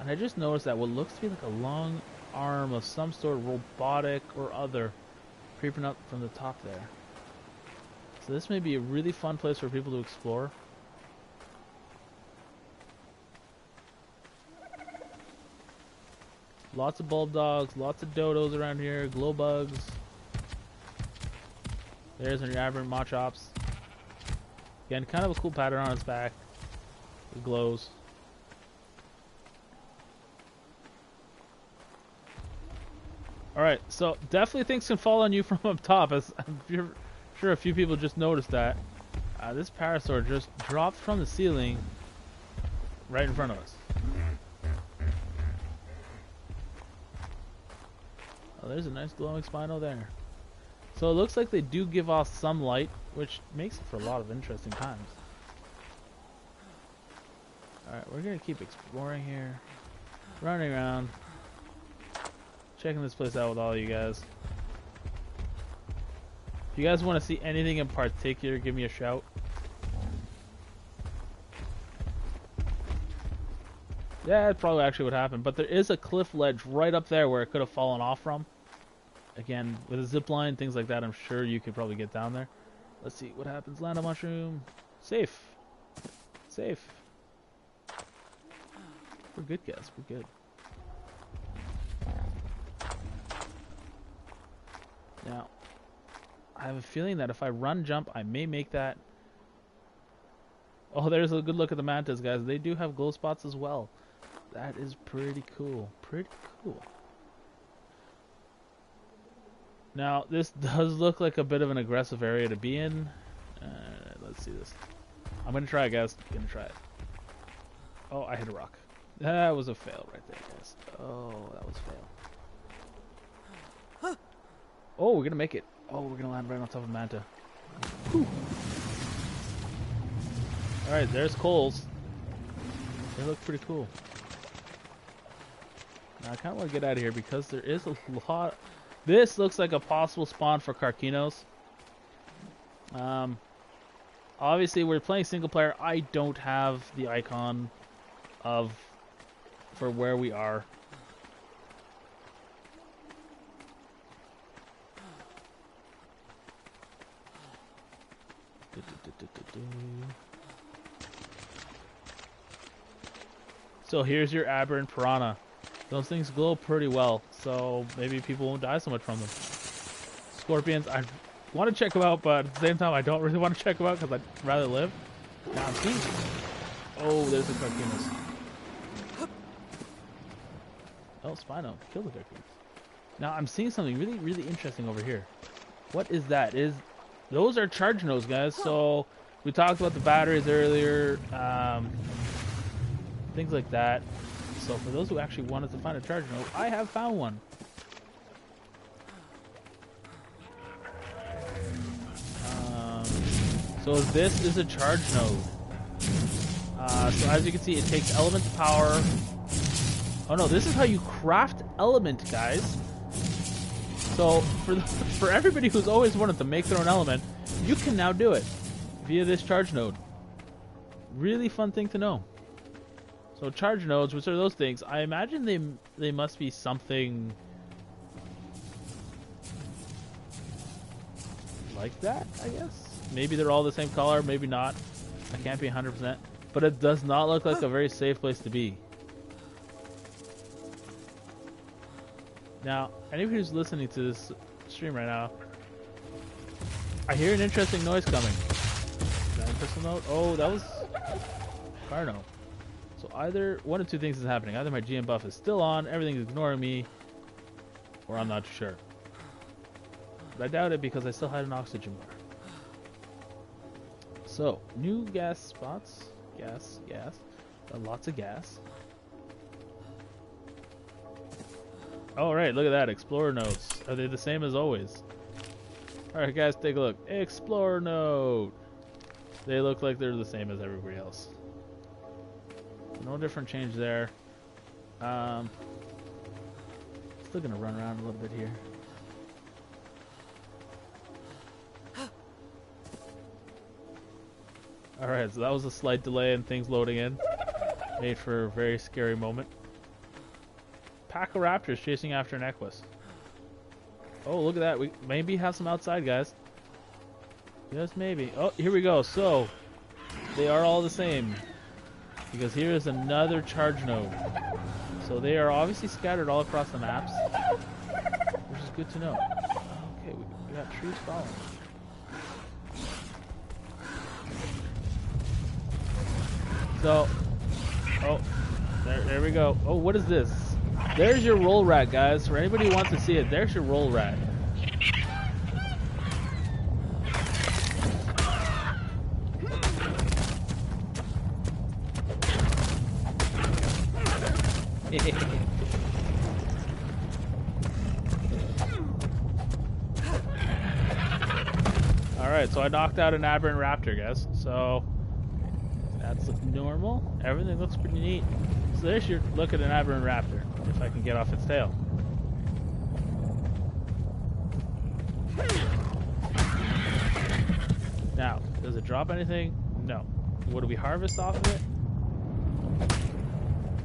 [SPEAKER 1] And I just noticed that what looks to be like a long arm of some sort, robotic or other, creeping up from the top there. So this may be a really fun place for people to explore. Lots of bulb dogs, lots of dodos around here, glow bugs. There's your aberrant Machops. Again, kind of a cool pattern on its back. It glows. Alright, so definitely things can fall on you from up top, as I'm sure a few people just noticed that. This parasaur just dropped from the ceiling right in front of us. Oh, there's a nice glowing Spino there. So it looks like they do give off some light, which makes it for a lot of interesting times. Alright, we're gonna keep exploring here. Running around. Checking this place out with all you guys. If you guys want to see anything in particular, give me a shout. Yeah, that's probably actually what happened. But there is a cliff ledge right up there where it could have fallen off from. Again, with a zip line, things like that, I'm sure you could probably get down there. Let's see what happens. Land a mushroom. Safe. Safe. We're good, guys. We're good. Now, I have a feeling that if I run jump, I may make that. Oh, there's a good look at the mantas, guys. They do have glow spots as well. That is pretty cool. Pretty cool. Now, this does look like a bit of an aggressive area to be in. Let's see this. I'm going to try it, guys. I'm going to try it. Oh, I hit a rock. That was a fail right there, guys. Oh, that was a fail. Oh, we're gonna make it. Oh, we're gonna land right on top of Manta. Alright, there's coals. They look pretty cool. Now, I kind of want to get out of here because there is a lot. This looks like a possible spawn for Carcinos. Obviously, we're playing single player. I don't have the icon for where we are. So here's your aberrant piranha. Those things glow pretty well, so maybe people won't die so much from them. Scorpions, I want to check them out, but at the same time I don't really want to check them out because I'd rather live. Now I'm seeing... Oh, there's the Carcinos. Oh, Spino, kill the Carcinos. Now I'm seeing something really, really interesting over here. What is that? Those are charge nodes, guys. So we talked about the batteries earlier, things like that. So for those who actually wanted to find a charge node, I have found one. So this is a charge node. So as you can see, it takes element power. Oh no, this is how you craft element, guys. So for everybody who's always wanted to make their own element, you can now do it via this charge node. Really fun thing to know. So charge nodes, which are those things, I imagine they must be something like that, I guess. Maybe they're all the same color, maybe not. I can't be 100%. But it does not look like a very safe place to be. Now, anybody who's listening to this stream right now, I hear an interesting noise coming. Is that a crystal note? Oh, that was Carno. So either one of two things is happening. Either my GM buff is still on, everything's ignoring me, or I'm not sure. But I doubt it because I still had an oxygen bar. So, new gas spots. Gas. Lots of gas. Oh, right, look at that. Explorer nodes. Are they the same as always? Alright, guys, take a look. Explorer node. They look like they're the same as everybody else. No different change there. Still gonna run around a little bit here. Alright, so that was a slight delay in things loading in. Made for a very scary moment. pack of raptors chasing after an Equus. Oh, look at that. We maybe have some outside guys. Yes, maybe. Oh, here we go. So, they are all the same. Because here is another charge node. So they are obviously scattered all across the maps. Which is good to know. Okay, we got trees falling. So, oh, there we go. Oh, what is this? There's your roll rat, guys. For anybody who wants to see it, there's your roll rat. Alright, so I knocked out an aberrant raptor, guys. So, that's normal. Everything looks pretty neat. So there's your look at an aberrant raptor, if I can get off its tail. Now, does it drop anything? No. What do we harvest off of it?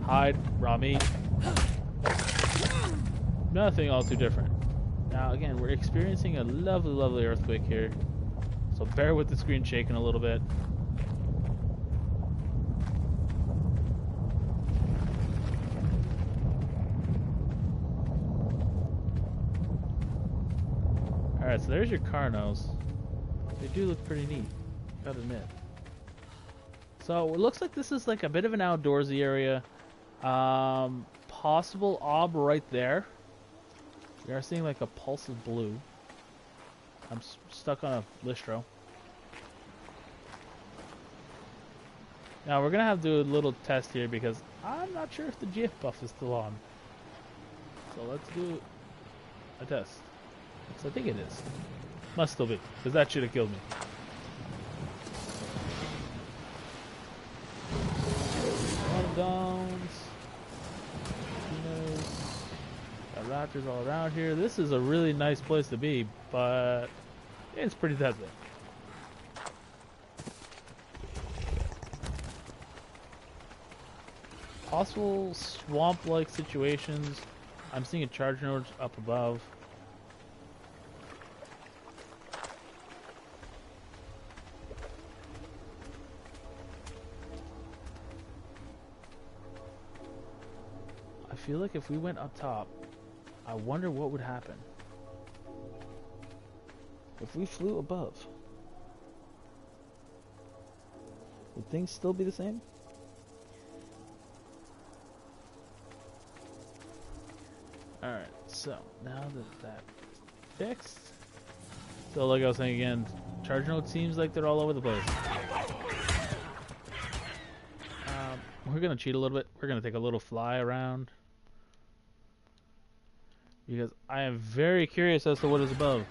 [SPEAKER 1] Hide, raw meat. Nothing all too different. Now, again, we're experiencing a lovely, lovely earthquake here. So bear with the screen shaking a little bit. Alright, so there's your Carnos. They do look pretty neat, gotta admit. So it looks like this is like a bit of an outdoorsy area. Possible ob right there. We are seeing like a pulse of blue. I'm stuck on a listro. Now we're gonna have to do a little test here because I'm not sure if the GF buff is still on. So let's do a test. So I think it is. Must still be, because that should have killed me. A lot of downs. Got raptors all around here. This is a really nice place to be, but it's pretty deadly. Possible swamp-like situations. I'm seeing a charge node up above. I feel like if we went up top, I wonder what would happen if we flew above. Would things still be the same? Alright, so now that that's fixed, so like I was saying again, charge node seems like they're all over the place. We're gonna cheat a little bit. We're gonna take a little fly around because I am very curious as to what is above.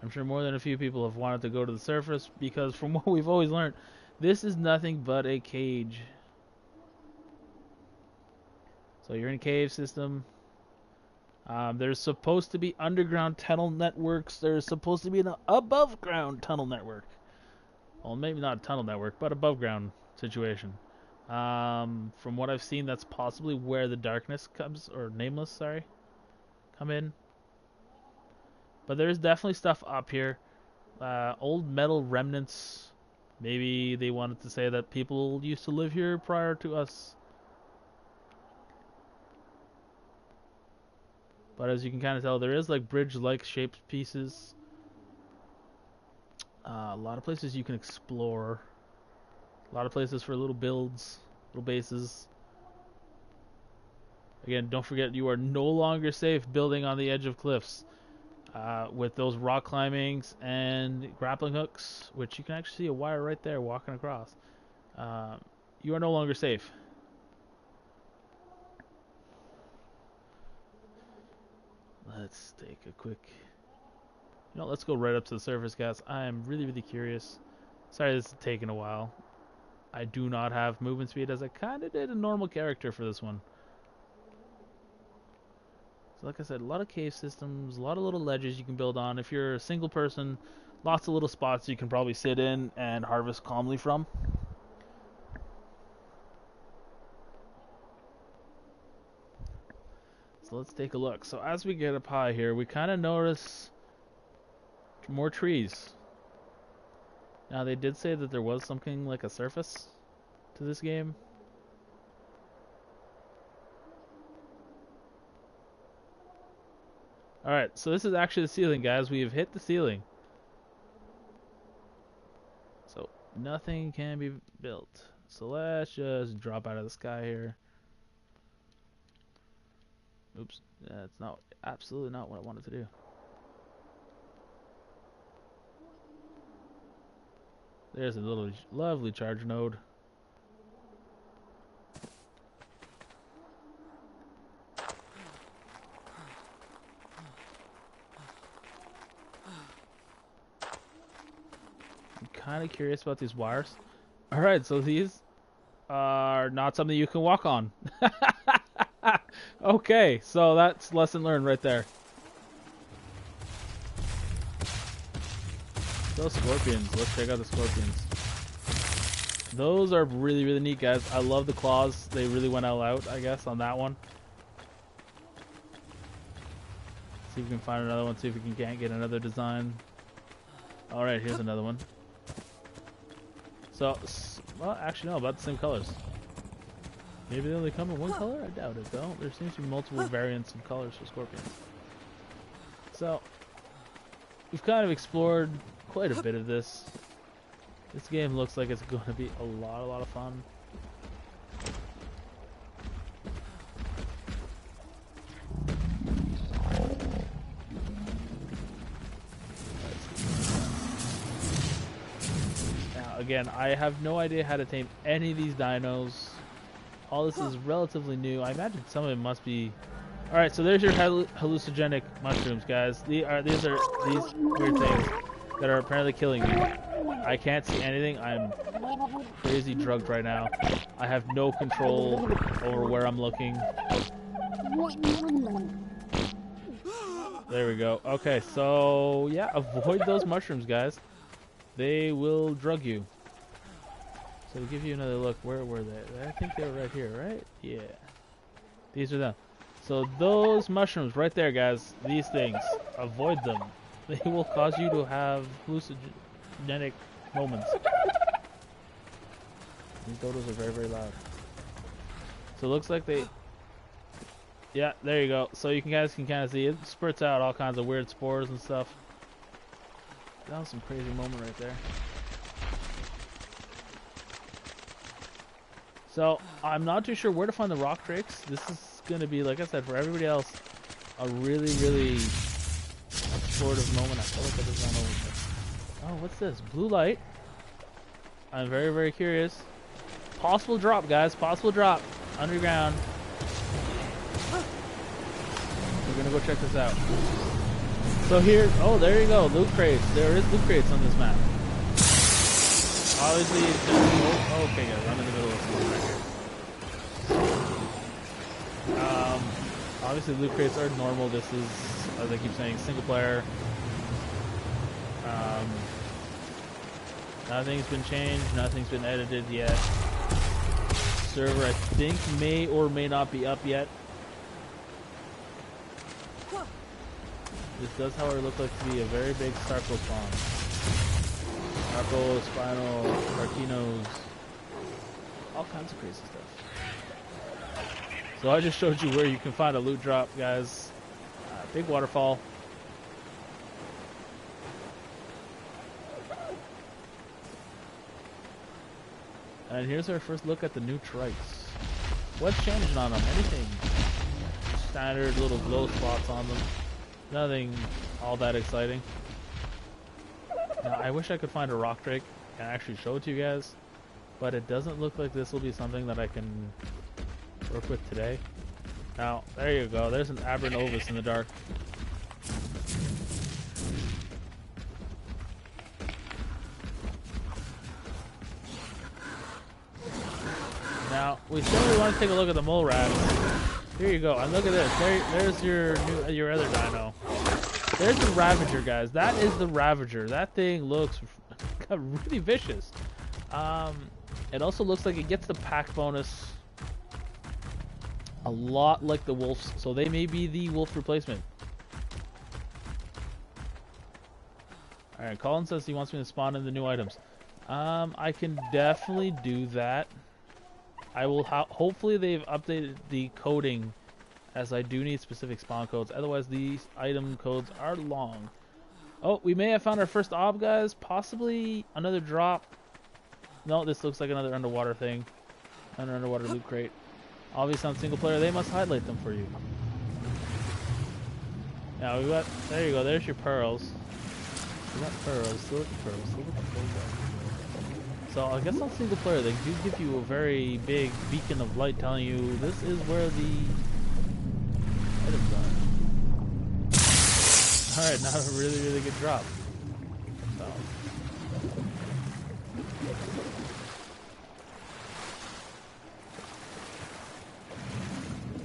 [SPEAKER 1] I'm sure more than a few people have wanted to go to the surface because from what we've always learned, this is nothing but a cage. So you're in a cave system. There's supposed to be underground tunnel networks. There's supposed to be an above ground tunnel network. Well, maybe not a tunnel network, but above ground situation. From what I've seen, that's possibly where the darkness comes, or nameless, sorry, come in. But there's definitely stuff up here. Old metal remnants. Maybe they wanted to say that people used to live here prior to us. But as you can kind of tell, there is like bridge-like shaped pieces. A lot of places you can explore. A lot of places for little builds, little bases. Again, don't forget you are no longer safe building on the edge of cliffs. With those rock climbings and grappling hooks, which you can actually see a wire right there walking across. You are no longer safe. Let's take a quick... You know, let's go right up to the surface, guys. I am really, really curious. Sorry this is taking a while. I do not have movement speed as I kind of did a normal character for this one. So like I said, a lot of cave systems, a lot of little ledges you can build on. If you're a single person, lots of little spots you can probably sit in and harvest calmly from. So let's take a look. So as we get up high here, we kind of notice more trees. Now they did say that there was something like a surface to this game. Alright, so this is actually the ceiling, guys. We have hit the ceiling. So nothing can be built. So let's just drop out of the sky here. Oops, that's not absolutely not what I wanted to do. There's a little lovely charge node. I'm kind of curious about these wires. Alright, so these are not something you can walk on. Okay, so that's lesson learned right there. Those scorpions, let's check out the scorpions. Those are really, really neat, guys. I love the claws. They really went all out, I guess, on that one. See if we can find another one, see if we can get another design. Alright, here's another one. So, well, actually no, about the same colors. Maybe they only come in one color? I doubt it though. There seems to be multiple variants of colors for scorpions. So, we've kind of explored quite a bit of this. This game looks like it's going to be a lot of fun. Now, again, I have no idea how to tame any of these dinos. All this is relatively new. I imagine some of it must be... Alright, so there's your hallucinogenic mushrooms, guys. These are these weird things that are apparently killing me. I can't see anything. I'm crazy drugged right now. I have no control over where I'm looking. There we go. Okay, so yeah, avoid those mushrooms, guys. They will drug you. So to give you another look, where were they? I think they were right here, right? Yeah. These are them. So those mushrooms right there, guys, these things, avoid them. They will cause you to have hallucinogenic moments. These dodos are very, very loud. So it looks like they... Yeah, there you go. So you guys can kind of see it spurts out all kinds of weird spores and stuff. That was some crazy moment right there. So, I'm not too sure where to find the rock drakes. This is going to be, like I said, for everybody else, a really, really explorative moment. I feel like I just ran over this. Oh, what's this? Blue light. I'm very, very curious. Possible drop, guys. Possible drop. Underground. We're going to go check this out. So here, oh, there you go. Loot crates. There is loot crates on this map. Obviously, it's just, oh, okay, guys, I'm in the middle of something right here. Obviously, loot crates are normal. This is, as I keep saying, single player. Nothing's been changed. Nothing's been edited yet. Server, I think, may or may not be up yet. This does, however, look like to be a very big Starco spawn. Starco, Spinal, Arquinos, all kinds of crazy stuff. So I just showed you where you can find a loot drop, guys. Big waterfall. And here's our first look at the new trikes. What's changing on them? Anything. Standard little glow spots on them. Nothing all that exciting. Now, I wish I could find a rock drake and actually show it to you guys, but it doesn't look like this will be something that I can work with today. Now, there you go. There's an Aberration in the dark. Now, we certainly want to take a look at the mole rats. Here you go. And look at this. There's your other dino. There's the Ravager, guys. That is the Ravager. That thing looks really vicious. It also looks like it gets the pack bonus a lot like the wolves, so they may be the wolf replacement. Alright, Colin says he wants me to spawn in the new items. I can definitely do that. I will hopefully they've updated the coding, as I do need specific spawn codes. Otherwise, these item codes are long. Oh, we may have found our first ob, guys. Possibly another drop. No, this looks like another underwater thing. Another underwater loot crate. Obviously on single player, they must highlight them for you. Now we got, there you go, there's your pearls. We got pearls, silver pearls, silver pearls. So I guess on single player, they do give you a very big beacon of light telling you this is where the items are. Alright, not a really, really good drop. So.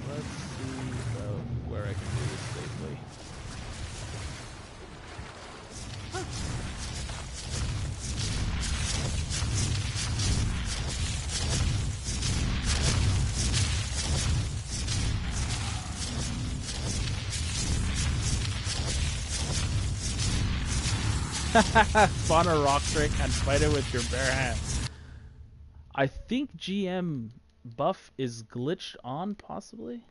[SPEAKER 1] Let's see where I can do this safely. Spawn a rock trick and fight it with your bare hands. I think GM buff is glitched on, possibly?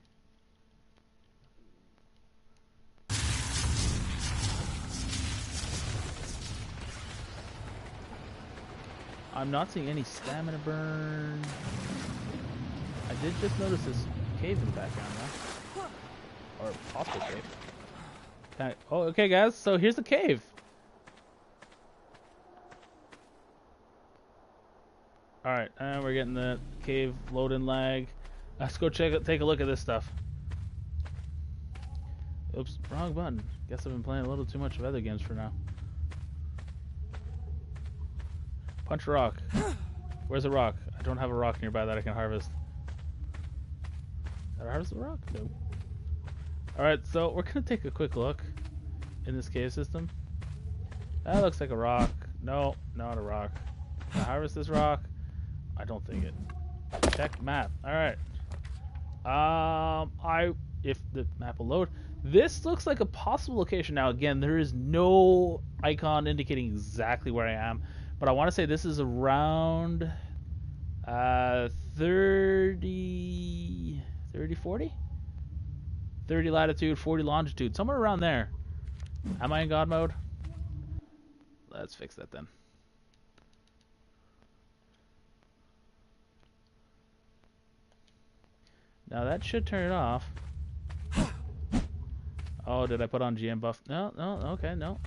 [SPEAKER 1] I'm not seeing any stamina burn. I did just notice this cave in the background, though. Or possible cave. Oh, okay, guys. So here's the cave. Alright, and we're getting the cave load-in lag. Let's go take a look at this stuff. Oops, wrong button. Guess I've been playing a little too much of other games for now. Punch a rock. Where's a rock? I don't have a rock nearby that I can harvest. Did I harvest the rock? No. Alright, so we're gonna take a quick look in this cave system. That looks like a rock. No, not a rock. Can I harvest this rock? I don't think it. Check map. Alright. If the map will load. This looks like a possible location. Now again, there is no icon indicating exactly where I am, but I want to say this is around 30 40? 30 latitude, 40 longitude, somewhere around there. Am I in God mode? Let's fix that then. Now that should turn it off. Oh, did I put on GM buff? No, okay, no.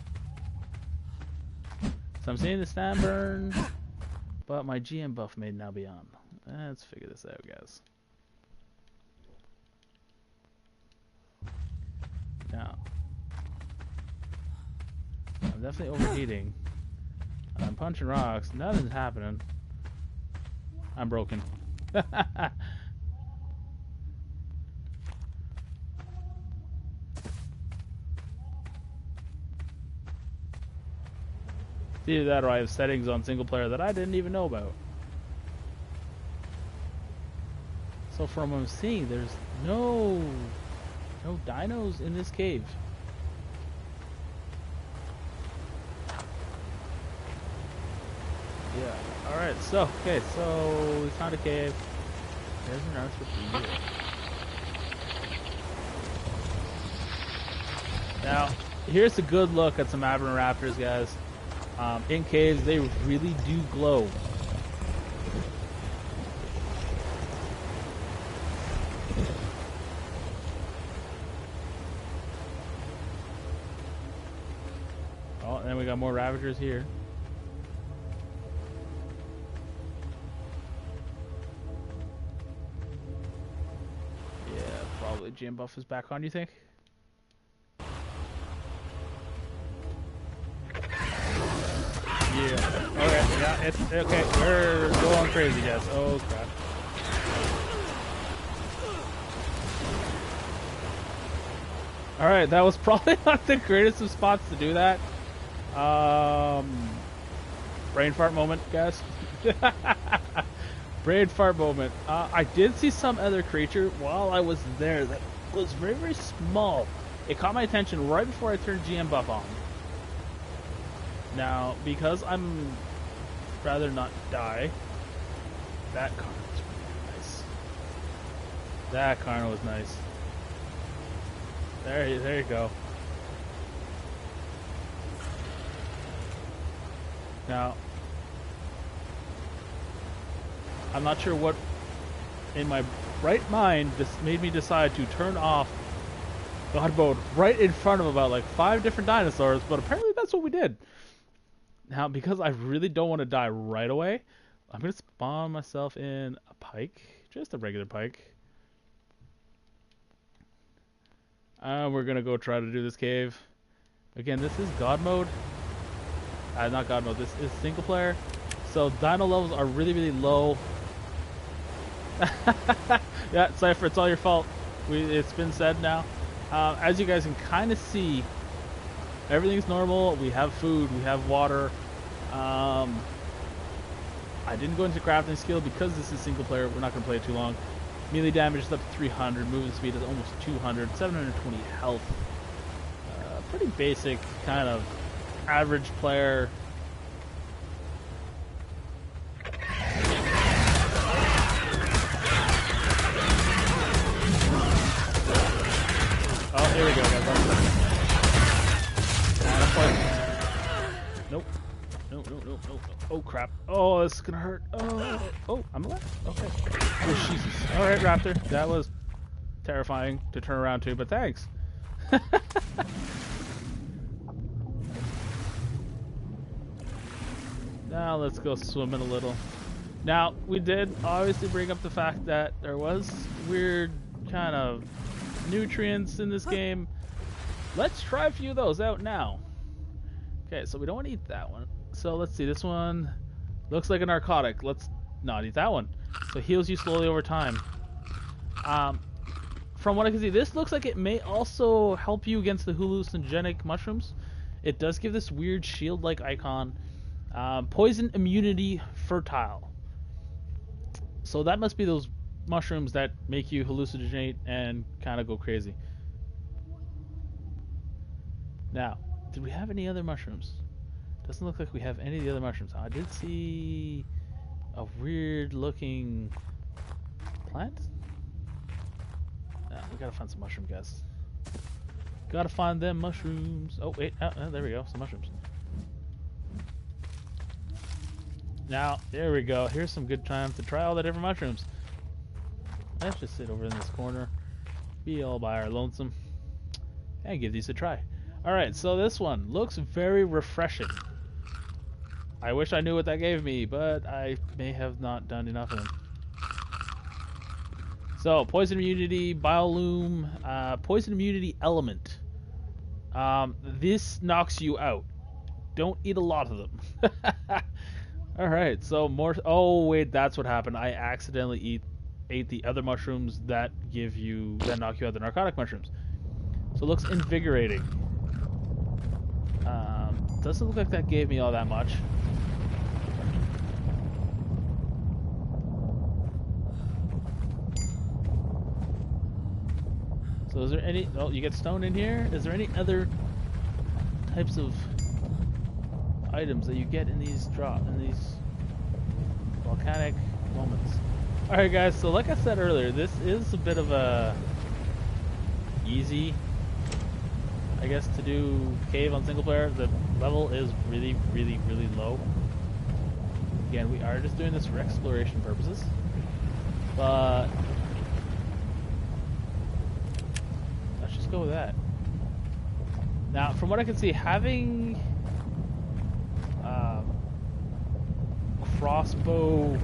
[SPEAKER 1] So I'm seeing the stam burn, but my GM buff may now be on. Let's figure this out, guys. Now, I'm definitely overheating. I'm punching rocks. Nothing's happening. I'm broken. Either that or I have settings on single player that I didn't even know about. So from what I'm seeing, there's no dinos in this cave. Yeah. Alright, so we found a cave. There's an earth with the Now, here's a good look at some Aberration, guys. In caves, they really do glow. Oh, and then we got more Ravagers here. Yeah, probably GM buff is back on, you think? Yeah. Okay. Yeah. It's okay. We're going crazy, guys. Oh crap. Alright, that was probably not the greatest of spots to do that. Brain fart moment, guys. Brain fart moment. I did see some other creature while I was there that was very, very small. It caught my attention right before I turned GM buff on. Now, because I'm rather not die, that card was really nice. That card was nice. There you go. Now, I'm not sure what in my right mind just made me decide to turn off God mode right in front of about like 5 different dinosaurs, but apparently that's what we did. Now, because I really don't want to die right away, I'm going to spawn myself in a pike, just a regular pike. We're going to go try to do this cave. Again, this is God mode. Not God mode, this is single player. So dino levels are really, really low. Yeah, Cypher, it's all your fault. It's been said now. As you guys can kind of see, everything's normal. We have food, we have water. I didn't go into crafting skill because this is single player. We're not going to play it too long. Melee damage is up to 300. Movement speed is almost 200. 720 health. Pretty basic kind of average player. Oh, here we go, guys. Nope. No. Oh, crap. Oh, this is gonna hurt. Oh, I'm alive? Okay. Oh, Jesus. Alright, Raptor. That was terrifying to turn around to, but thanks. Now, let's go swimming a little. Now, we did obviously bring up the fact that there was weird kind of nutrients in this game. Let's try a few of those out now. Okay, so we don't want to eat that one. So let's see, this one looks like a narcotic. Let's not eat that one. So it heals you slowly over time. From what I can see, this looks like it may also help you against the hallucinogenic mushrooms. It does give this weird shield-like icon. Poison immunity fertile. So that must be those mushrooms that make you hallucinate and kind of go crazy. Now, did we have any other mushrooms? Doesn't look like we have any of the other mushrooms. I did see a weird looking plant. We gotta find some mushroom, guys. Gotta find them mushrooms. Oh wait, there we go, some mushrooms. Now, there we go. Here's some good time to try all the different mushrooms. Let's just sit over in this corner, be all by our lonesome, and give these a try. Alright, so this one looks very refreshing. I wish I knew what that gave me, but I may have not done enough of them. So, poison immunity, biolume, poison immunity element. This knocks you out. Don't eat a lot of them. Alright, so more... Oh, wait, that's what happened. I accidentally ate the other mushrooms that knock you out, the narcotic mushrooms. So it looks invigorating. Doesn't look like that gave me all that much. So is there any... Oh, you get stone in here? Is there any other types of items that you get in these volcanic moments? Alright guys, so like I said earlier, this is a bit of a easy, I guess, to do cave on single player. The level is really, really, really low. Again, we are just doing this for exploration purposes. But let's just go with that. Now, from what I can see, having crossbow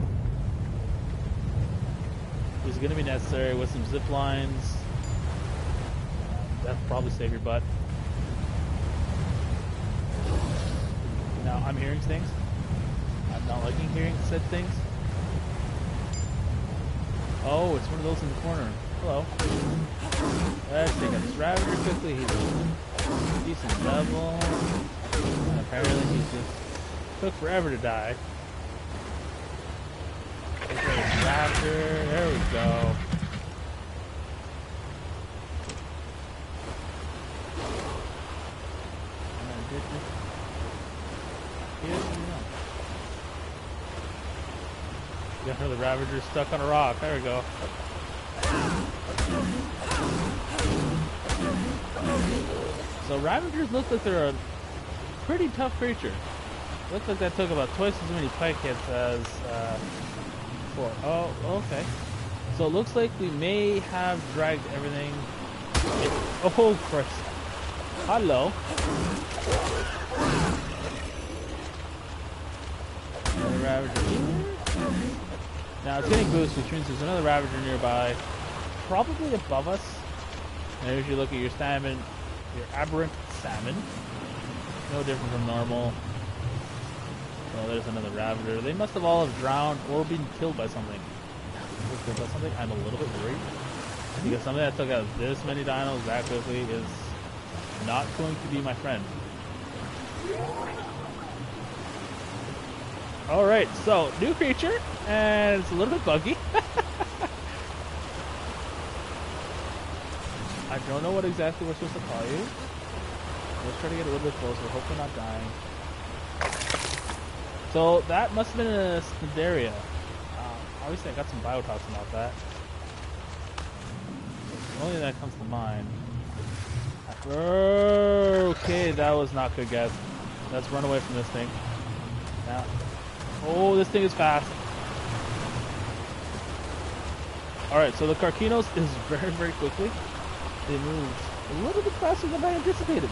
[SPEAKER 1] is going to be necessary with some zip lines. That'll probably save your butt. Now, I'm hearing things. I'm not liking hearing said things. Oh, it's one of those in the corner. Hello. Let's take out this Ravager quickly. He's a decent level. And apparently he just took forever to die. Take out this Raptor. There we go. Got another Ravager stuck on a rock. There we go. So Ravagers look like they're a pretty tough creature. Looks like that took about twice as many pike hits as before. Oh, okay. So it looks like we may have dragged everything. Oh, Christ. Hello. Another Ravager here. Now it's getting boosted, which means there's another Ravager nearby. Probably above us. And if you look at your salmon, your aberrant salmon, no different from normal. So there's another Ravager. They must have all have drowned or been killed by something. Killed by something? I'm a little bit worried. Because something that took out this many dinos that quickly is not going to be my friend. Alright, so new creature, and it's a little bit buggy. I don't know what exactly we're supposed to call you. Let's try to get a little bit closer, hope we're not dying. So that must have been a Snidaria. Obviously I got some biotoxin about that. The only thing that comes to mind. Okay, that was not good, guys. Let's run away from this thing. Now, oh, this thing is fast. Alright, so the Carquinos is very, very quickly. They move a little bit faster than I anticipated.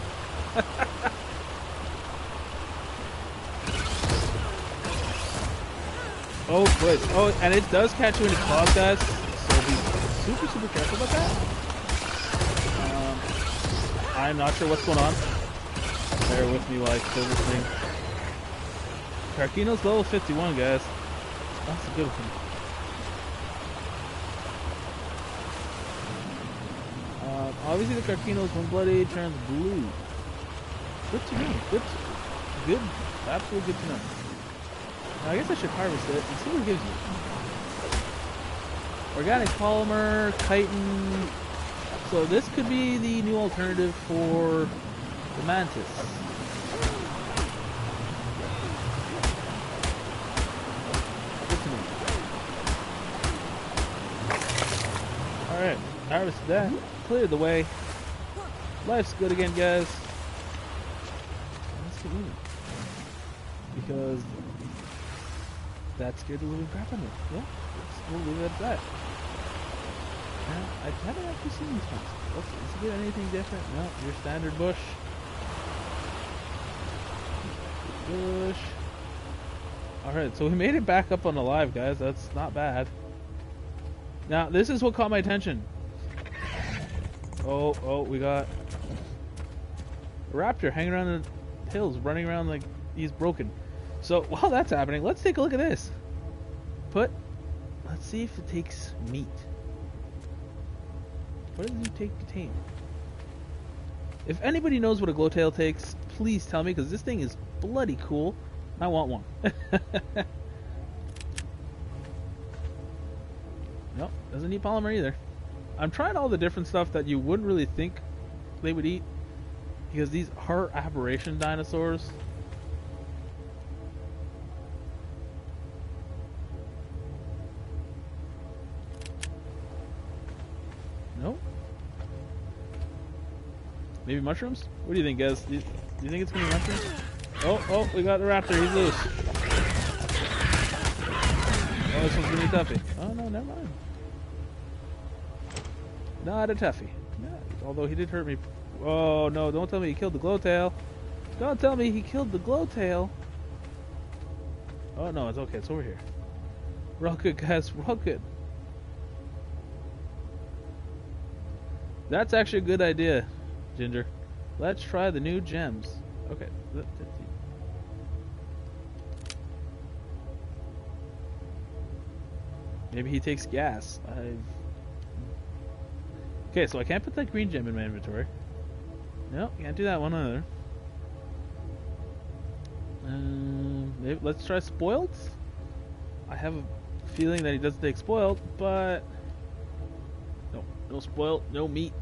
[SPEAKER 1] Oh, good. Oh, and it does catch you in the claws, guys. So be super, super careful about that. I'm not sure what's going on. Bear with me while I kill this thing. Carquino's level 51, guys. That's a good one. Obviously the Carquino's when bloody turns blue. Good to know. Good. Absolutely good to know. Now, I guess I should harvest it and see what it gives you. Organic polymer, chitin. So this could be the new alternative for the mantis. Good to know. Alright, harvested that. Cleared the way. Life's good again, guys. Let's get moving. Because that scared the living crap out of me. Yeah, we'll leave it at that. I haven't actually seen these ones. Okay, does it get anything different? No, your standard bush. Bush. Alright, so we made it back up on alive, guys. That's not bad. Now, this is what caught my attention. Oh, we got a raptor hanging around the hills, running around like he's broken. So, while that's happening, let's take a look at this. Let's see if it takes meat. What does it take to tame? If anybody knows what a glowtail takes, please tell me, because this thing is bloody cool. I want one. Nope, doesn't need polymer either. I'm trying all the different stuff that you wouldn't really think they would eat, because these are aberration dinosaurs. Nope. Maybe mushrooms? What do you think, guys? Do you think it's gonna be mushrooms? Oh, we got the raptor. He's loose. Oh, this one's gonna be toughy. Oh no, never mind. Not a toughie. Yeah, although he did hurt me. Oh no, don't tell me he killed the glowtail. Don't tell me he killed the glowtail. Oh no, it's okay. It's over here. We're all good, guys. We're all good. That's actually a good idea, Ginger. Let's try the new gems. Okay. Maybe he takes gas. Okay, so I can't put that green gem in my inventory. No, can't do that one either. Maybe, let's try spoiled. I have a feeling that he doesn't take spoiled, but no spoiled, no meat.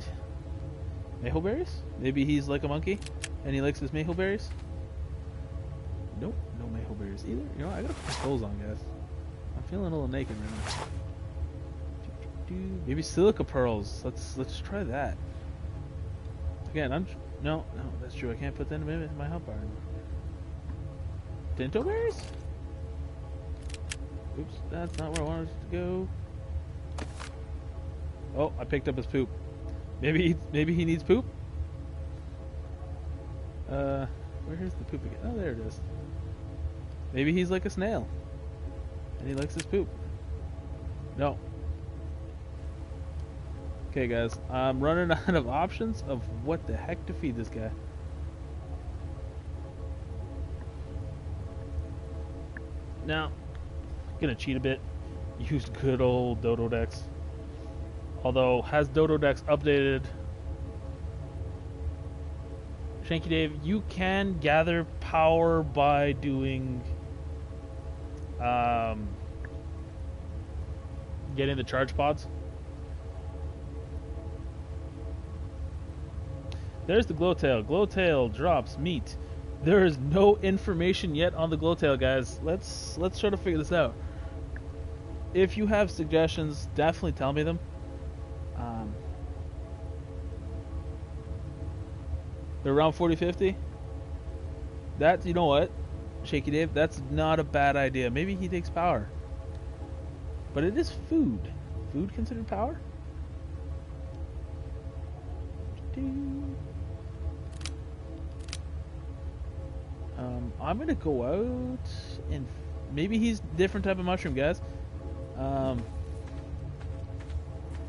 [SPEAKER 1] Mayho berries? Maybe he's like a monkey, and he likes his mayho berries. Nope, no mayho berries either. You know, I gotta put my clothes on, guys. I'm feeling a little naked right now. Maybe silica pearls. Let's try that. Again, no, that's true. I can't put that in my health bar anymore. Tinto berries? Oops, that's not where I wanted to go. Oh, I picked up his poop. Maybe he needs poop. Where's the poop again? Oh, there it is. Maybe he's like a snail, and he likes his poop. No. Okay, guys, I'm running out of options of what the heck to feed this guy. Now, gonna cheat a bit. Use good old Dododex. Although, has Dododex updated? Shanky Dave, you can gather power by doing getting the charge pods. There's the glowtail. Glowtail drops meat. There is no information yet on the glowtail, guys. Let's try to figure this out. If you have suggestions, definitely tell me them. They're around 40-50. That, you know what, Shaky Dave, that's not a bad idea. Maybe he takes power. But it is food. Food considered power? I'm gonna go out and maybe he's different type of mushroom, guys.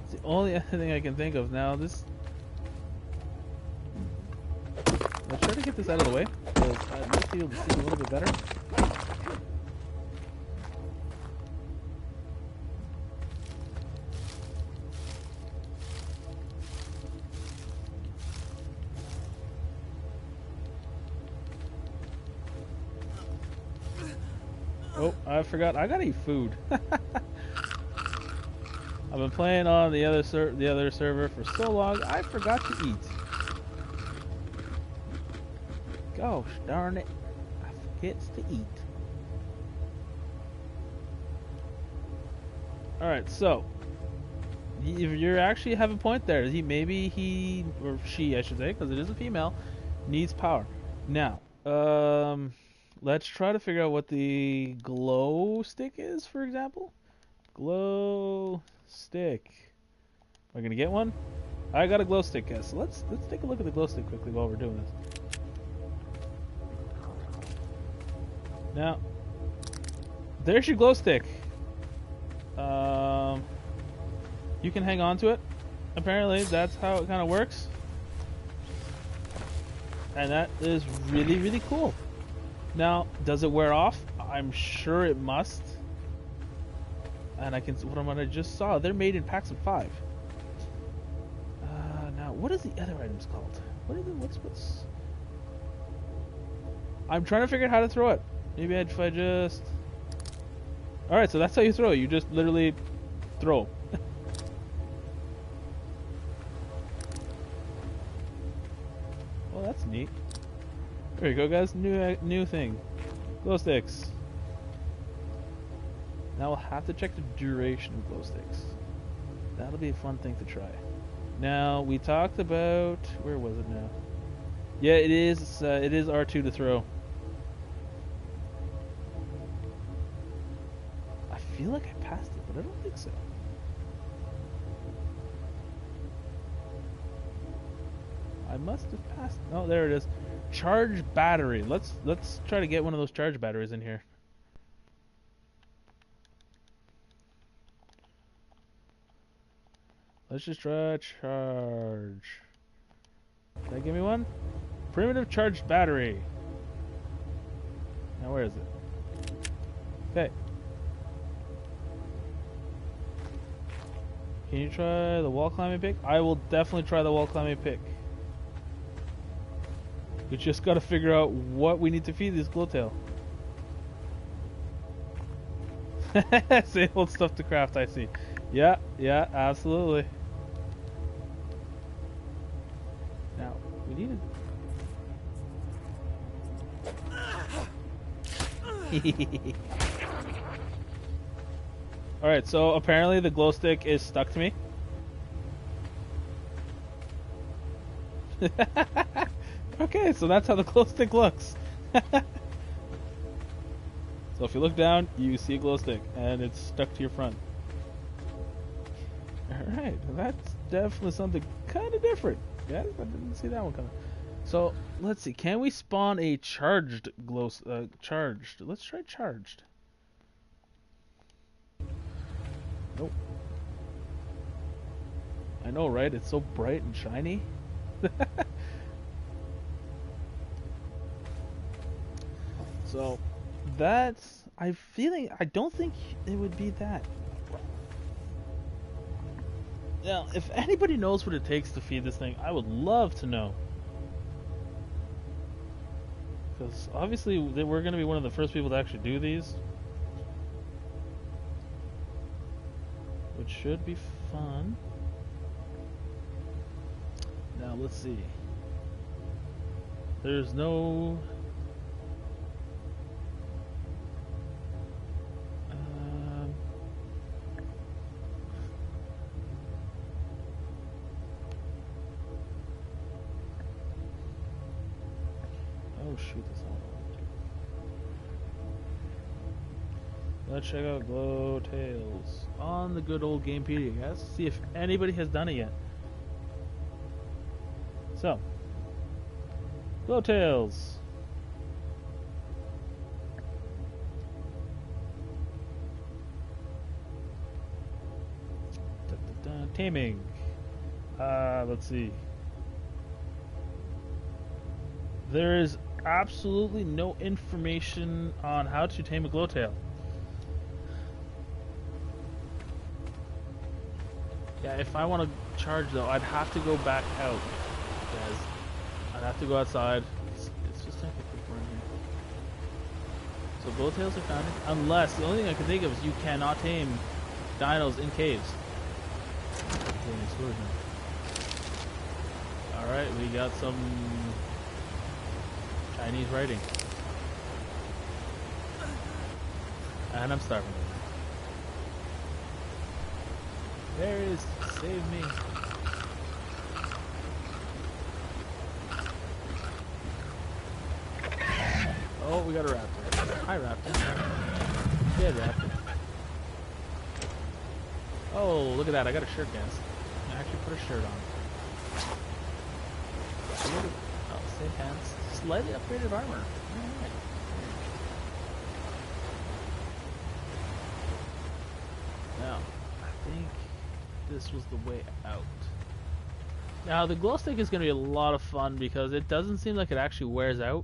[SPEAKER 1] It's the only other thing I can think of now. Let's try to get this out of the way because I might be able to see a little bit better. Oh, I forgot. I gotta eat food. I've been playing on the other server for so long. I forgot to eat. Gosh darn it! I forgets to eat. All right, so if you're actually have a point there, maybe he or she, I should say, because it is a female, needs power. Now, let's try to figure out what the glow stick is, for example. Glow stick. Am I gonna get one? I got a glow stick, guys. So let's take a look at the glow stick quickly while we're doing this. Now, there's your glow stick. You can hang on to it. Apparently, that's how it kind of works. And that is really, really cool. Now, does it wear off? I'm sure it must. And I can, what I just saw, they're made in packs of 5. Now, what is the other items called? What is it? What's? I'm trying to figure out how to throw it. Maybe if I just... Alright, so that's how you throw it. You just literally throw. Well, that's neat. There you go, guys. New thing. Glow sticks. Now we'll have to check the duration of glow sticks. That'll be a fun thing to try. Now, we talked about... Where was it now? Yeah, it is R2 to throw. I feel like I passed it, but I don't think so. I must have passed. Oh, there it is. Charge battery. Let's try to get one of those charge batteries in here. Let's just try charge. Can that give me one? Primitive charged battery. Now where is it? Okay. Can you try the wall climbing pick? I will definitely try the wall climbing pick. We just gotta figure out what we need to feed this glowtail. Same old stuff to craft, I see. Yeah, yeah, absolutely. Now, we need to... Alright, so apparently the glow stick is stuck to me. Okay, so that's how the glow stick looks. So if you look down, you see a glow stick, and it's stuck to your front. Alright, that's definitely something kind of different. Yeah, I didn't see that one coming. So, let's see, can we spawn a charged glow... charged. Let's try charged. Nope. I know, right? It's so bright and shiny. So, that's... I'm feeling... I don't think it would be that. Now, if anybody knows what it takes to feed this thing, I would love to know. Because obviously we're going to be one of the first people to actually do these. Which should be fun. Now, let's see. There's no... Oh shoot, that's not one. Let's check out Glow Tails on the good old Gamepedia, guys. See if anybody has done it yet. So, Glow Tails. Taming. Let's see. There is absolutely no information on how to tame a glowtail. Yeah, if I want to charge though, I'd have to go back out, guys. I'd have to go outside. It's just like a quick run here. So glowtails are found, unless the only thing I can think of is you cannot tame dinos in caves. All right, we got some Chinese writing. And I'm starving. There is, save me. Oh, we got a raptor. Hi, raptor. Dead raptor. Oh, look at that. I got a shirt, guys. I actually put a shirt on. Oh, same pants. Slightly upgraded armor. Alright. Now, I think this was the way out. Now, the glow stick is going to be a lot of fun because it doesn't seem like it actually wears out.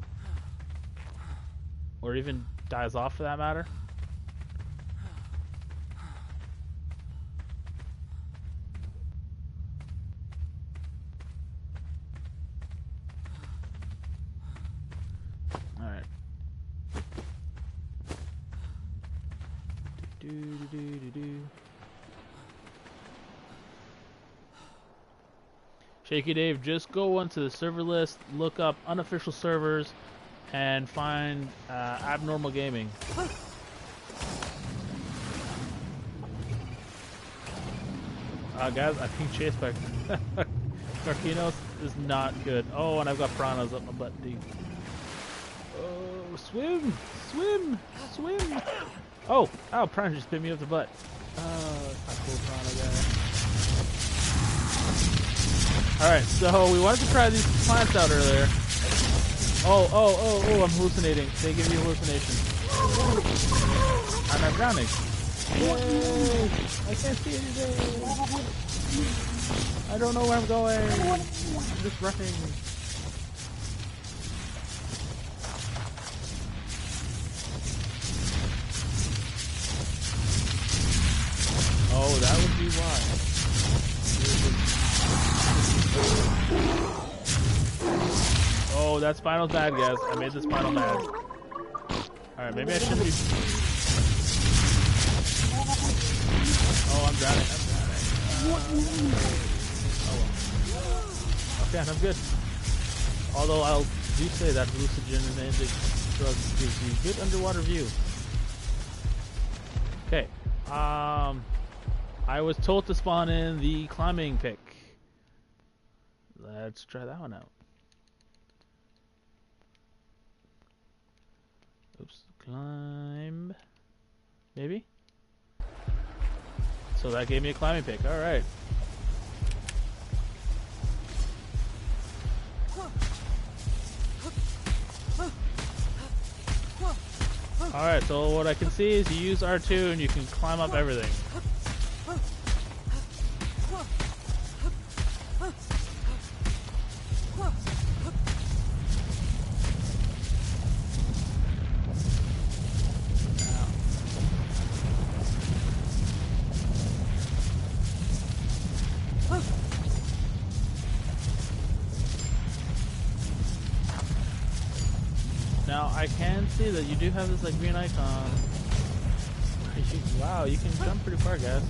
[SPEAKER 1] Or even dies off for that matter. Alright. Shaky Dave, just go onto the server list, look up unofficial servers, and find Abnormal Gaming. Guys, I'm being chased by Carquinos is not good. Oh, and I've got piranhas up my butt, dude. Oh, swim! Swim! Swim! Oh! Ow, piranha just bit me up the butt. Oh, that's not cool, piranha guy. Alright, so we wanted to try these plants out earlier. Oh, I'm hallucinating. They give you hallucinations. And I'm drowning. Yay! I can't see anything. I don't know where I'm going. I'm just running. Oh, that would be why. Oh, that spinal's bad, guys. I made the spinal mad. Alright, maybe I shouldn't be... Oh, I'm drowning. Oh, well. Okay, I'm good. Although I'll do say that hallucinogenic drug gives you good underwater view. Okay. I was told to spawn in the climbing pick. Let's try that one out. Oops. Climb. Maybe? So that gave me a climbing pick. Alright. Alright, so what I can see is you use R2 and you can climb up everything. Now I can see that you do have this like green icon. Wow, you can jump pretty far, guys.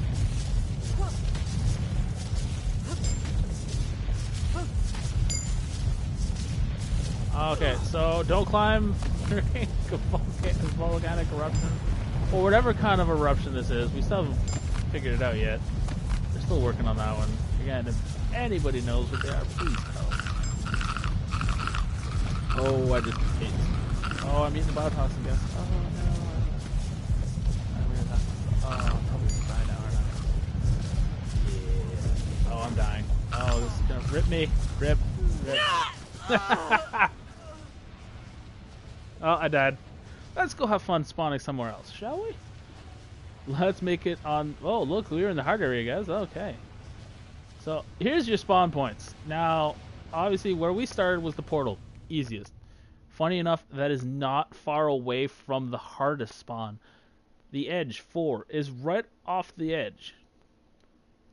[SPEAKER 1] Okay, so don't climb during volcanic eruption or whatever kind of eruption this is. We still haven't figured it out yet. They're still working on that one. Again, if anybody knows what they are, please tell us. Oh, I just ate. Oh, I'm eating the biotoxin, guys. Oh no. I'm probably gonna die now, aren't I? Yeah. Oh, I'm dying. Oh, this is gonna rip me. Rip. Oh, I died. Let's go have fun spawning somewhere else, shall we? Let's make it on... Oh, look, we were in the hard area, guys. Okay. So, here's your spawn points. Now, obviously, where we started was the portal. Easiest. Funny enough, that is not far away from the hardest spawn. The edge, 4, is right off the edge.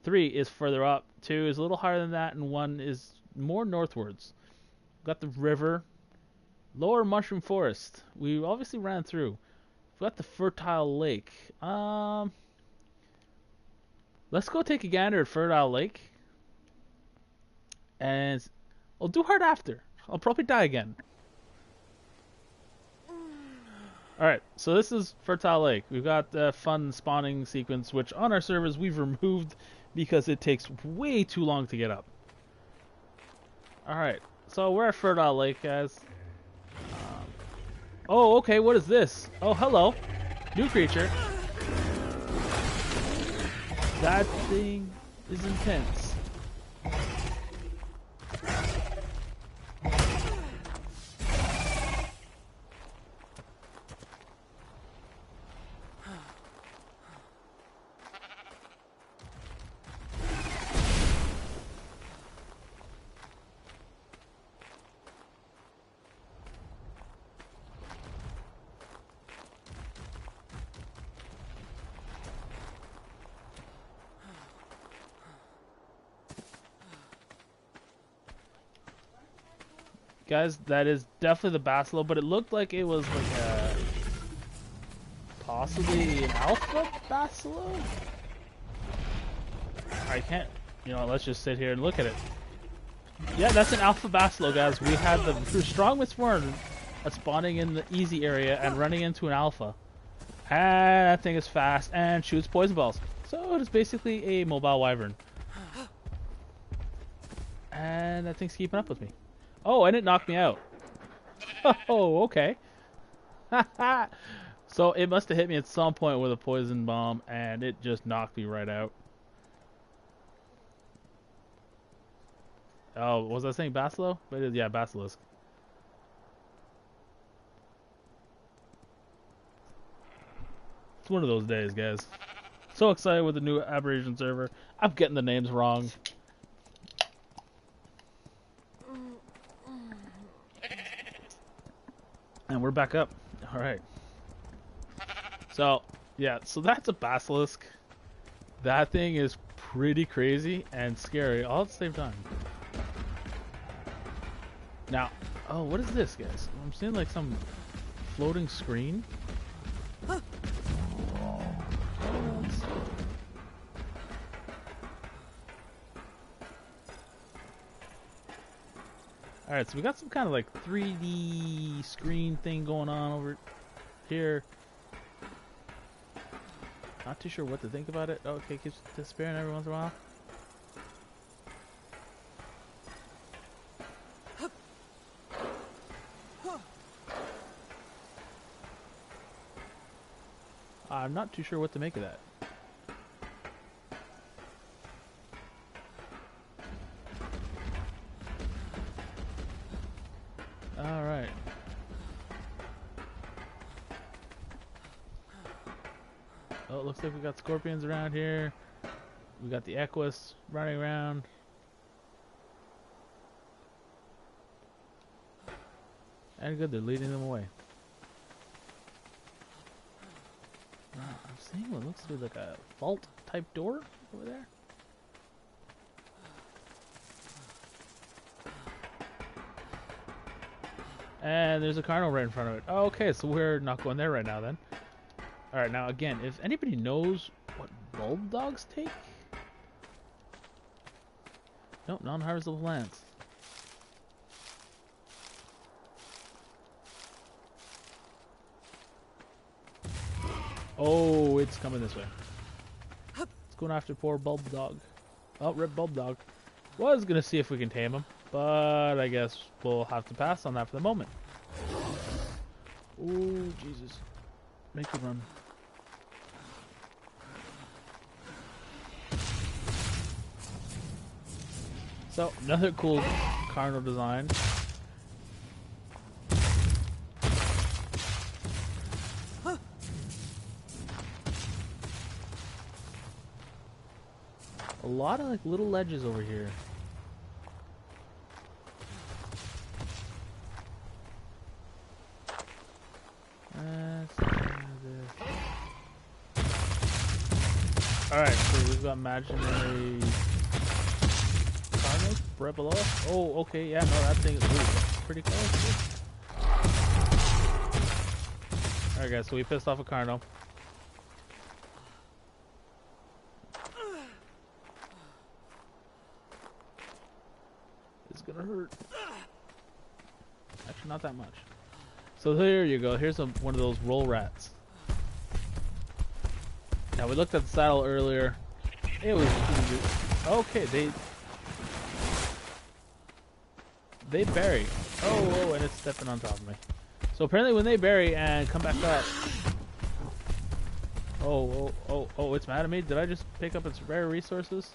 [SPEAKER 1] 3 is further up. 2 is a little higher than that, and 1 is more northwards. Got the river. Lower Mushroom Forest. We obviously ran through. We've got the Fertile Lake. Let's go take a gander at Fertile Lake. And I'll do hard after. I'll probably die again. Alright, so this is Fertile Lake. We've got the fun spawning sequence, which on our servers we've removed because it takes way too long to get up. Alright, so we're at Fertile Lake, guys. Oh, okay, what is this? Oh, hello. New creature. That thing is intense. Guys, that is definitely the Basilo, but it looked like it was like a... possibly an alpha Basilo? I can't... You know, let's just sit here and look at it. Yeah, that's an alpha Basilo, guys. We had the strong misfortune of spawning in the easy area and running into an alpha. And that thing is fast and shoots poison balls. So it is basically a mobile wyvern. And that thing's keeping up with me. Oh, and it knocked me out. Oh, okay. So it must have hit me at some point with a poison bomb, and it just knocked me right out. Oh, was I saying Basilo? Yeah, Basilisk. It's one of those days, guys. So excited with the new Aberration server. I'm getting the names wrong. And we're back up. Alright. So, yeah, so that's a Basilisk. That thing is pretty crazy and scary all at the same time. Now, oh, what is this, guys? I'm seeing like some floating screen. Alright, so we got some kind of like 3D screen thing going on over here. Not too sure what to think about it. Oh, okay, keeps disappearing every once in a while. I'm not too sure what to make of that. Alright. Oh, it looks like we got scorpions around here. We got the Equus running around. And good, they're leading them away. I'm seeing what looks to be like a vault type door over there. And there's a carnal right in front of it. Oh, okay, so we're not going there right now then. Alright, now again, if anybody knows what bulb dogs take? Nope, non-harvestable plants. Oh, it's coming this way. It's going after poor bulb dog. Oh, rip bulb dog. Was gonna see if we can tame him, but I guess we'll have to pass on that for the moment. Oh, Jesus. Make it run. So, another cool carnal design. A lot of like little ledges over here. Alright, so we've got imaginary carnals right below us. Oh, okay, yeah, no, that thing is pretty close. Alright guys, so we pissed off a carnal. It's gonna hurt. Actually, not that much. So there you go. Here's one of those roll rats. Now we looked at the saddle earlier. It was okay. They bury. Oh, and it's stepping on top of me. So apparently, when they bury and come back up. Oh, it's mad at me. Did I just pick up its rare resources?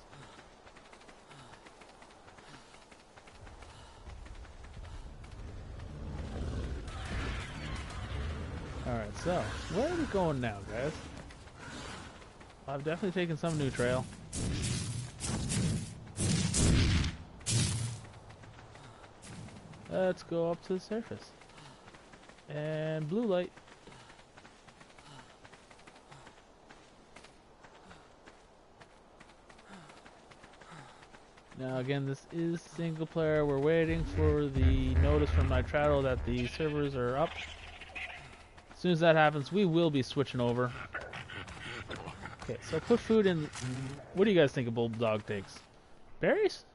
[SPEAKER 1] Alright, so, where are we going now, guys? I've definitely taken some new trail. Let's go up to the surface. And blue light. Now again, this is single player. We're waiting for the notice from Nitrato that the servers are up. As soon as that happens, we will be switching over. Okay, so put food in. What do you guys think a bulldog takes? Berries?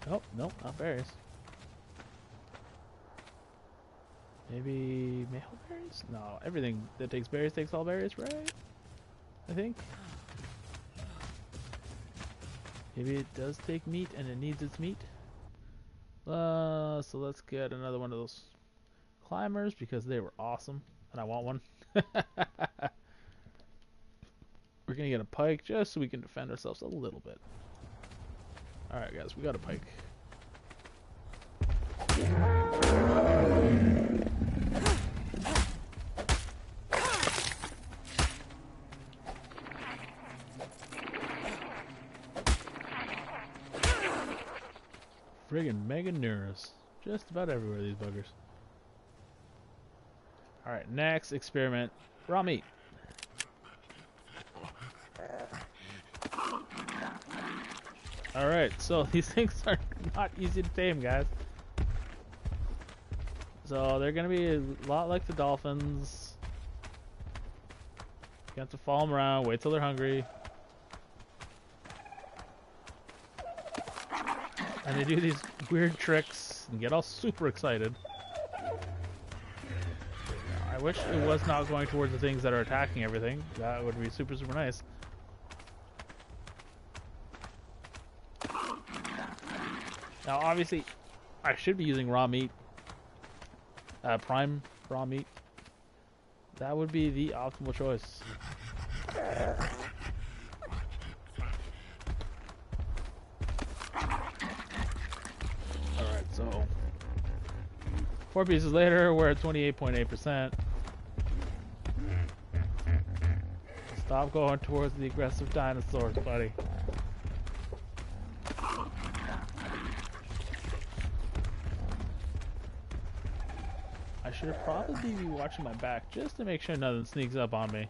[SPEAKER 1] Oh, no, not berries. Maybe berries? No, everything that takes berries takes all berries, right? I think. Maybe it does take meat and it needs its meat. So let's get another one of those climbers because they were awesome and I want one. We're gonna get a pike just so we can defend ourselves a little bit. Alright guys, we got a pike. Friggin' mega neuros. Just about everywhere, these buggers. Alright, next experiment. Raw meat. Alright, so these things are not easy to tame, guys. So they're gonna be a lot like the dolphins. You have to follow them around, wait till they're hungry. And they do these weird tricks and get all super excited. I wish it was not going towards the things that are attacking everything. That would be super, super nice. Now, obviously, I should be using raw meat. Prime raw meat. That would be the optimal choice. Alright, so 4 pieces later, we're at 28.8%. Stop going towards the aggressive dinosaurs, buddy. I should probably be watching my back just to make sure nothing sneaks up on me.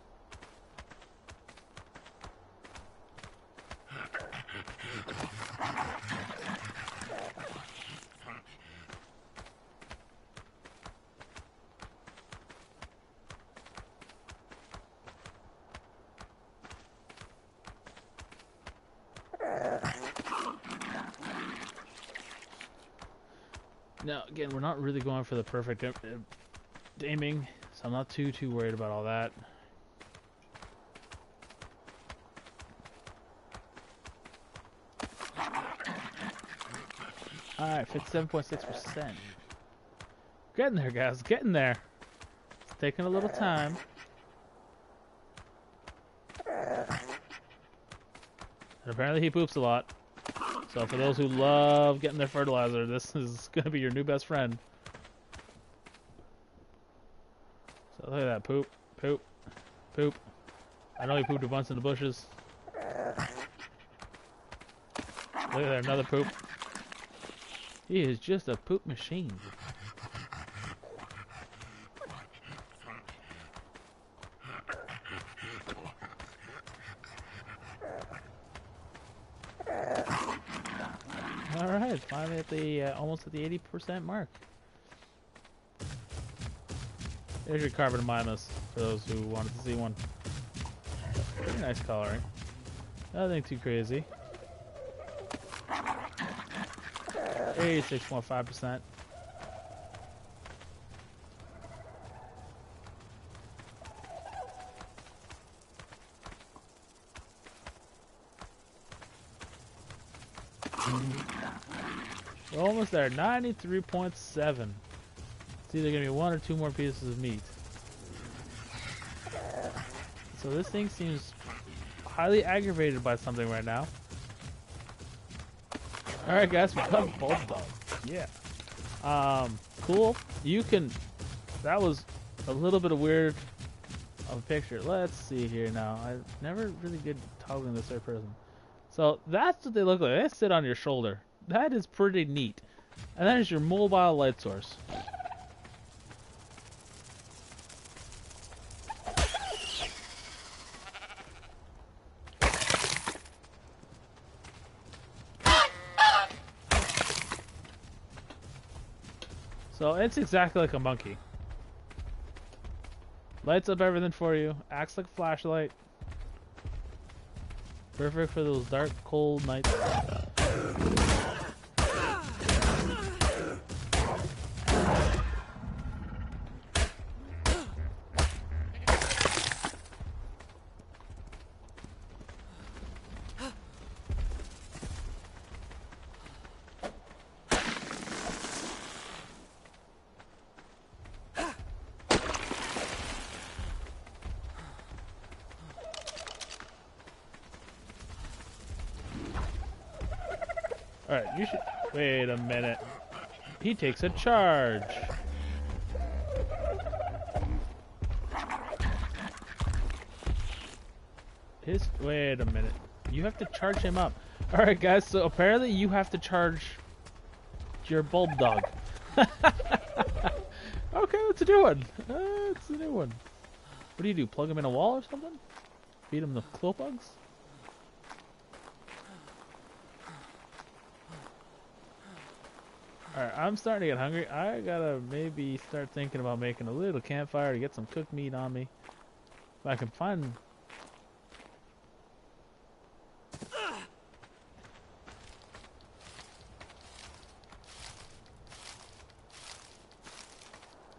[SPEAKER 1] Now, again, we're not really going for the perfect aiming, so I'm not too worried about all that. Alright, 57.6%. Getting there, guys, getting there. It's taking a little time. And apparently he poops a lot. So for those who love getting their fertilizer, this is going to be your new best friend. So look at that, poop, poop, poop. I know he pooped a bunch in the bushes. Look at that, another poop. He is just a poop machine. Alright, finally at the almost at the 80% mark. There's your carbon minus for those who wanted to see one. Pretty nice coloring. Nothing too crazy. 86.5%. We're almost there. 93.7. It's either gonna be 1 or 2 more pieces of meat. So this thing seems highly aggravated by something right now. Alright guys, we got a bulb dog. Yeah. Cool. You can... That was a little bit of weird of a picture. Let's see here now. I never really did toggling this third person. So that's what they look like. They sit on your shoulder. That is pretty neat. And that is your mobile light source. So it's exactly like a monkey. Lights up everything for you. Acts like a flashlight. Perfect for those dark, cold nights. Alright, you should... Wait a minute. He takes a charge. Wait a minute. You have to charge him up. Alright guys, so apparently you have to charge your bulb dog. Okay, what's a new one? It's a new one. What do? Plug him in a wall or something? Feed him the glow bugs? Alright, I'm starting to get hungry. I gotta maybe start thinking about making a little campfire to get some cooked meat on me. If I can find...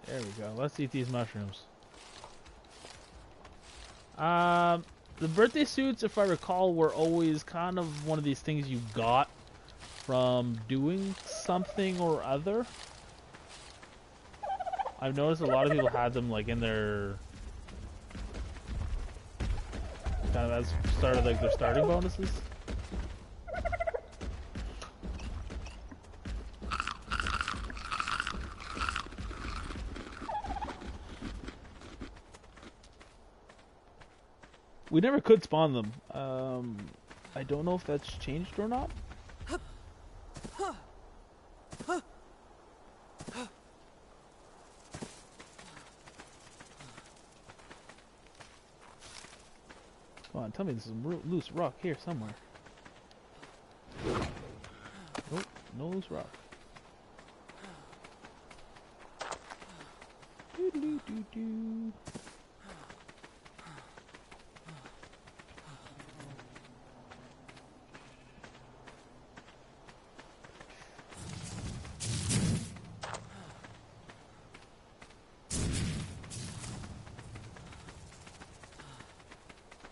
[SPEAKER 1] There we go. Let's eat these mushrooms. The birthday suits, if I recall, were always kind of one of these things you got from doing something or other. I've noticed a lot of people had them like in their kind of as started like their starting bonuses. We never could spawn them. I don't know if that's changed or not. Come on, tell me there's some loose rock here somewhere. Nope, no loose rock. Doo -doo -doo -doo.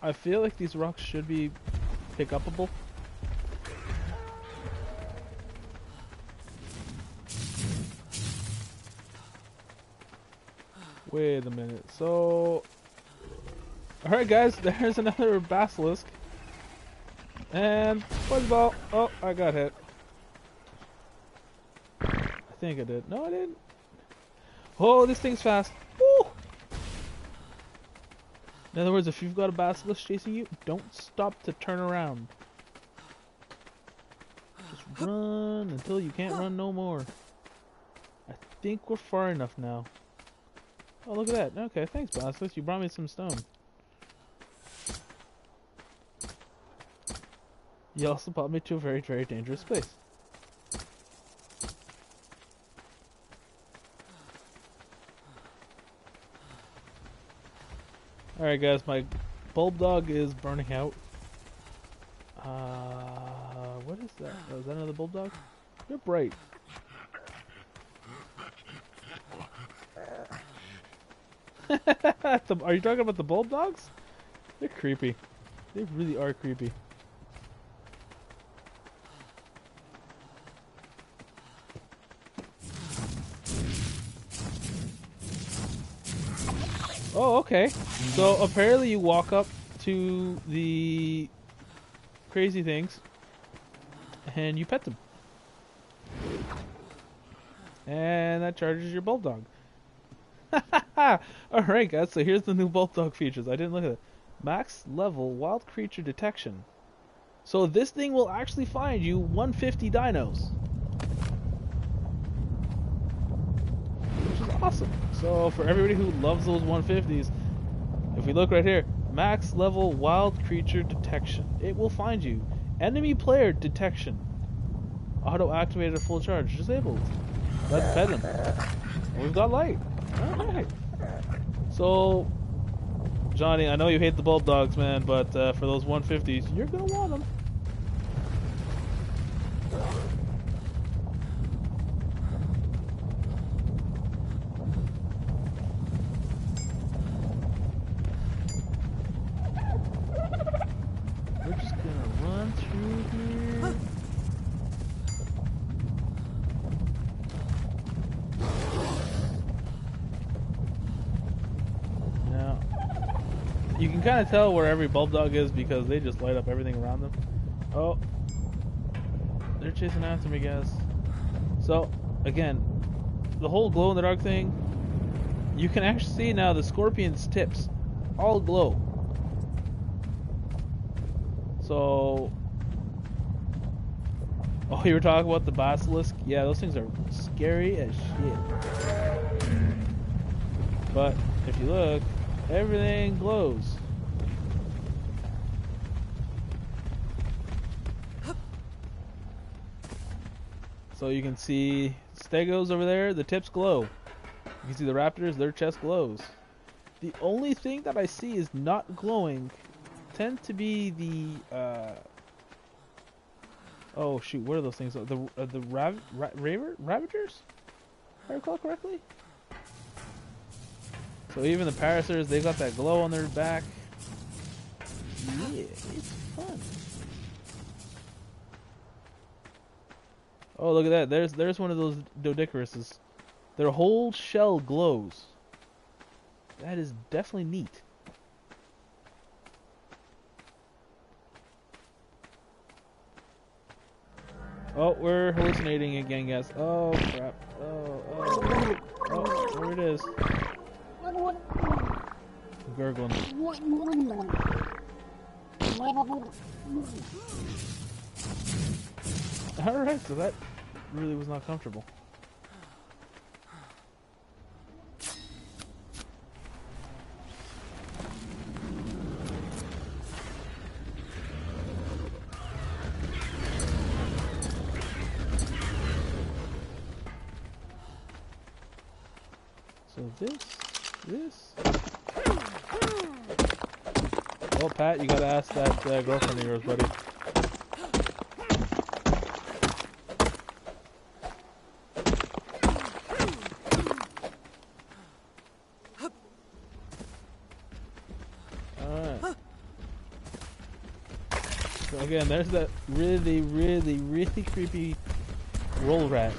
[SPEAKER 1] I feel like these rocks should be pick-upable. Wait a minute. So, alright guys, there's another basilisk. And, where's the ball? Oh, I got hit. I think I did. No, I didn't. Oh, this thing's fast. Woo! In other words, if you've got a basilisk chasing you, don't stop to turn around. Just run until you can't run no more. I think we're far enough now. Oh, look at that. Okay, thanks, basilisk. You brought me some stone. You also brought me to a very, very dangerous place. Alright guys, my bulb dog is burning out. What is that? Oh, is that another bulb dog? You're bright. Are you talking about the bulb dogs? They're creepy. They really are creepy. Oh, okay. So apparently you walk up to the crazy things and you pet them. And that charges your bulldog. Alright guys, so here's the new bulldog features. I didn't look at it. Max level wild creature detection. So this thing will actually find you 150 dinos. Which is awesome. So for everybody who loves those 150s, if we look right here, max level wild creature detection. It will find you. Enemy player detection. Auto activated at full charge. Disabled. Let's pet him. We've got light. Alright. So, Johnny, I know you hate the bulb dogs, man, but for those 150s, you're gonna want them. We're just gonna run through here. Now, you can kind of tell where every bulb dog is because they just light up everything around them. Oh, they're chasing after me, guys. So, again, the whole glow-in-the-dark thing, you can actually see now the scorpion's tips all glow. So, oh, you were talking about the basilisk? Yeah, those things are scary as shit. But if you look, everything glows. So you can see Stegos over there, the tips glow. You can see the raptors, their chest glows. The only thing that I see is not glowing tend to be the oh shoot, what are those things? The ravagers? If I recall correctly. So even the parasers, they got that glow on their back. Yeah, it's fun. Oh, look at that. There's one of those Dodicaruses. Their whole shell glows. That is definitely neat. Oh, we're hallucinating again, guys. Oh, crap. Oh, there it is. Gurgling. Alright, so that really was not comfortable. So this. Well, Pat, you gotta ask that girlfriend of yours, buddy. Alright. So again, there's that really creepy roll rat.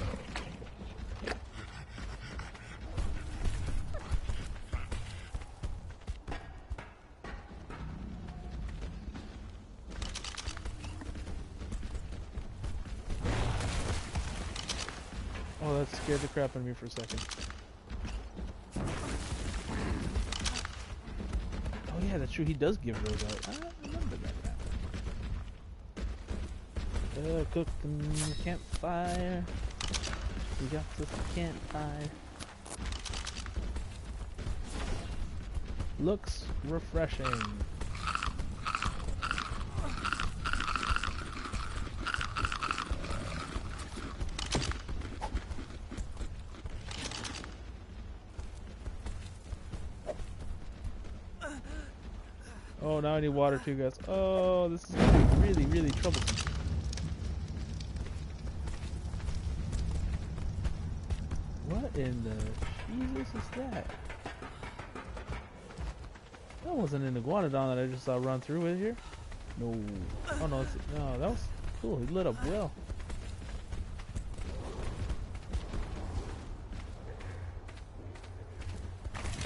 [SPEAKER 1] Oh, that scared the crap out of me for a second. Oh yeah, that's true. He does give those out. I don't remember that. Cooking the campfire. We got this campfire. Looks refreshing. Oh, now I need water too, guys. Oh, this is gonna be really troublesome. What in the Jesus is that? That wasn't an iguanodon that I just saw run through with here. No. Oh no, no, that was cool. He lit up well.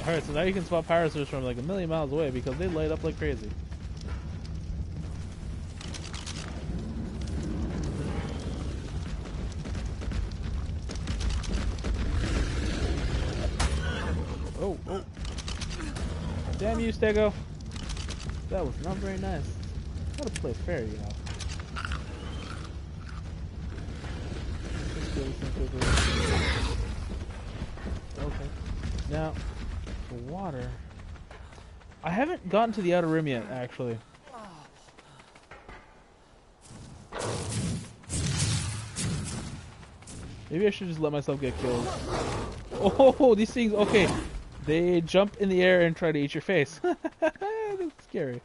[SPEAKER 1] Alright, so now you can spot parasers from like a million miles away because they light up like crazy. Oh. Damn you, Stego. That was not very nice. Gotta play fair, you know. Okay. Now, the water. I haven't gotten to the outer rim yet, actually. Maybe I should just let myself get killed. Oh, these things, okay. They jump in the air and try to eat your face. That's scary.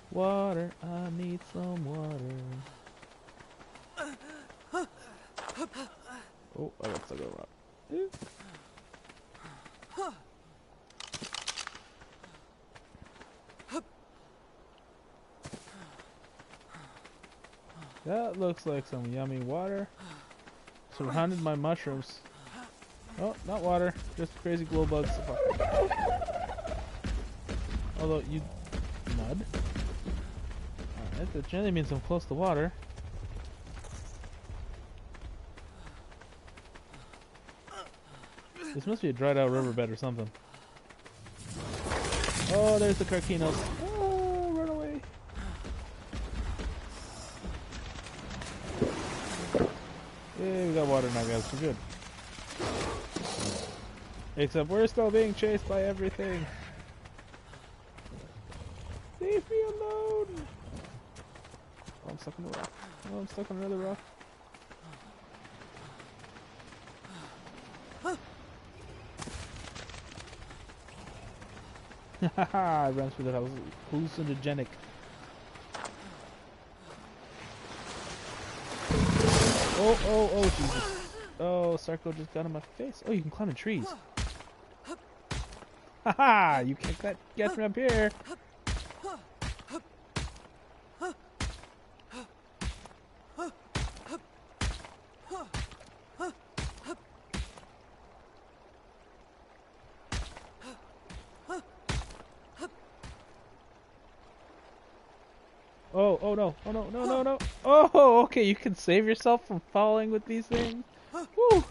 [SPEAKER 1] Water, I need some water. Oh, I got stuck on a rock. That looks like some yummy water. Surrounded by mushrooms. Oh, not water, just crazy glow bugs. Although you mud. Alright, that generally means I'm close to water. This must be a dried out riverbed or something. Oh, there's the Carquinos. Oh, run away. Yeah, we got water now, guys. We're good. Except we're still being chased by everything. Leave me alone. I'm stuck on the rock. Oh, I'm stuck on another rock. Haha, I ran through that. I was hallucinogenic. Oh, Jesus. Oh, Sarko just got in my face. Oh, you can climb in trees. Haha, you can't get from up here. Oh no, no. Oh, okay, you can save yourself from falling with these things. Woo!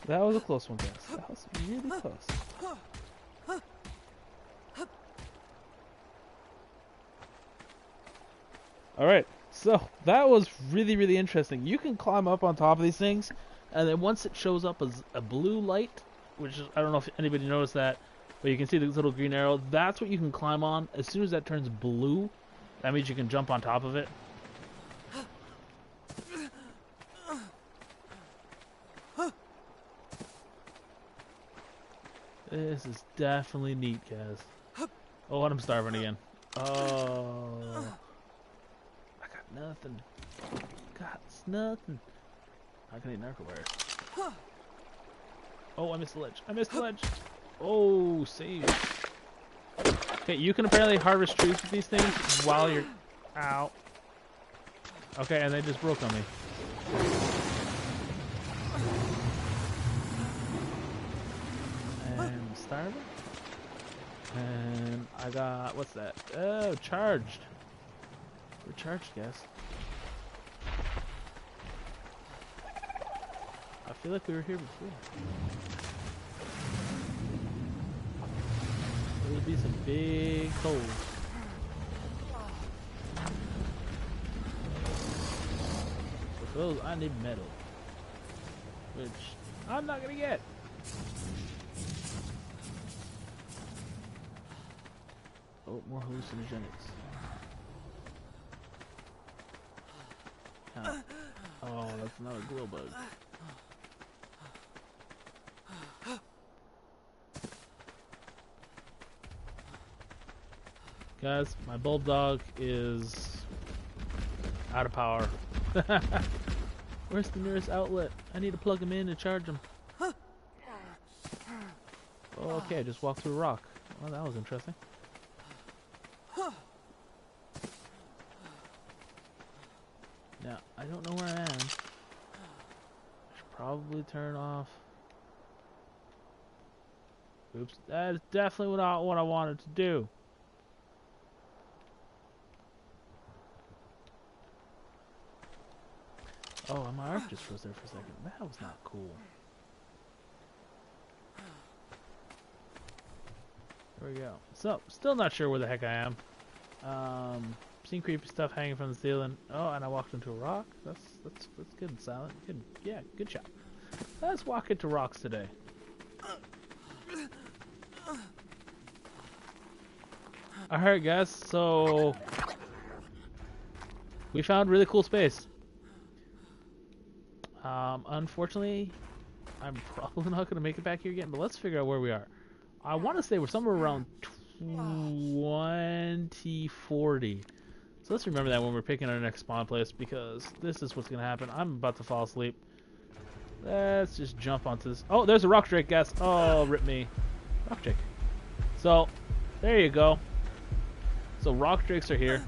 [SPEAKER 1] That was a close one, guys. That was really close. Alright, so that was really interesting. You can climb up on top of these things, and then once it shows up as a blue light, which is, I don't know if anybody noticed that, but you can see this little green arrow, that's what you can climb on. As soon as that turns blue, that means you can jump on top of it. This is definitely neat, guys. Oh, and I'm starving again. Oh. I got nothing. Got nothing. I can eat narco wires. Oh, I missed the ledge. Oh, save. Okay, you can apparently harvest trees with these things while you're out. Okay, and they just broke on me. And I'm starving. And I got, what's that? Oh, charged. We're charged, guys. I feel like we were here before. There would be some big holes. For those, I need metal. Which I'm not gonna get. Oh, more hallucinogenics. Oh, that's another glow bug. Guys, my bulldog is out of power. Where's the nearest outlet? I need to plug him in and charge him. Oh, okay, I just walked through a rock. Well, that was interesting. Now, I don't know where I am. I should probably turn off. Oops, that is definitely not what I wanted to do. Oh, and my arc just froze there for a second. That was not cool. There we go. So, still not sure where the heck I am. Seen creepy stuff hanging from the ceiling. Oh, and I walked into a rock. That's good and silent. Good, yeah, good job. Let's walk into rocks today. Alright guys, so we found really cool space. Unfortunately, I'm probably not going to make it back here again, but let's figure out where we are. I want to say we're somewhere around 2040. So let's remember that when we're picking our next spawn place, because this is what's going to happen. I'm about to fall asleep. Let's just jump onto this. Oh, there's a rock drake, guys. Oh, rip me. Rock drake. So, there you go. So rock drakes are here.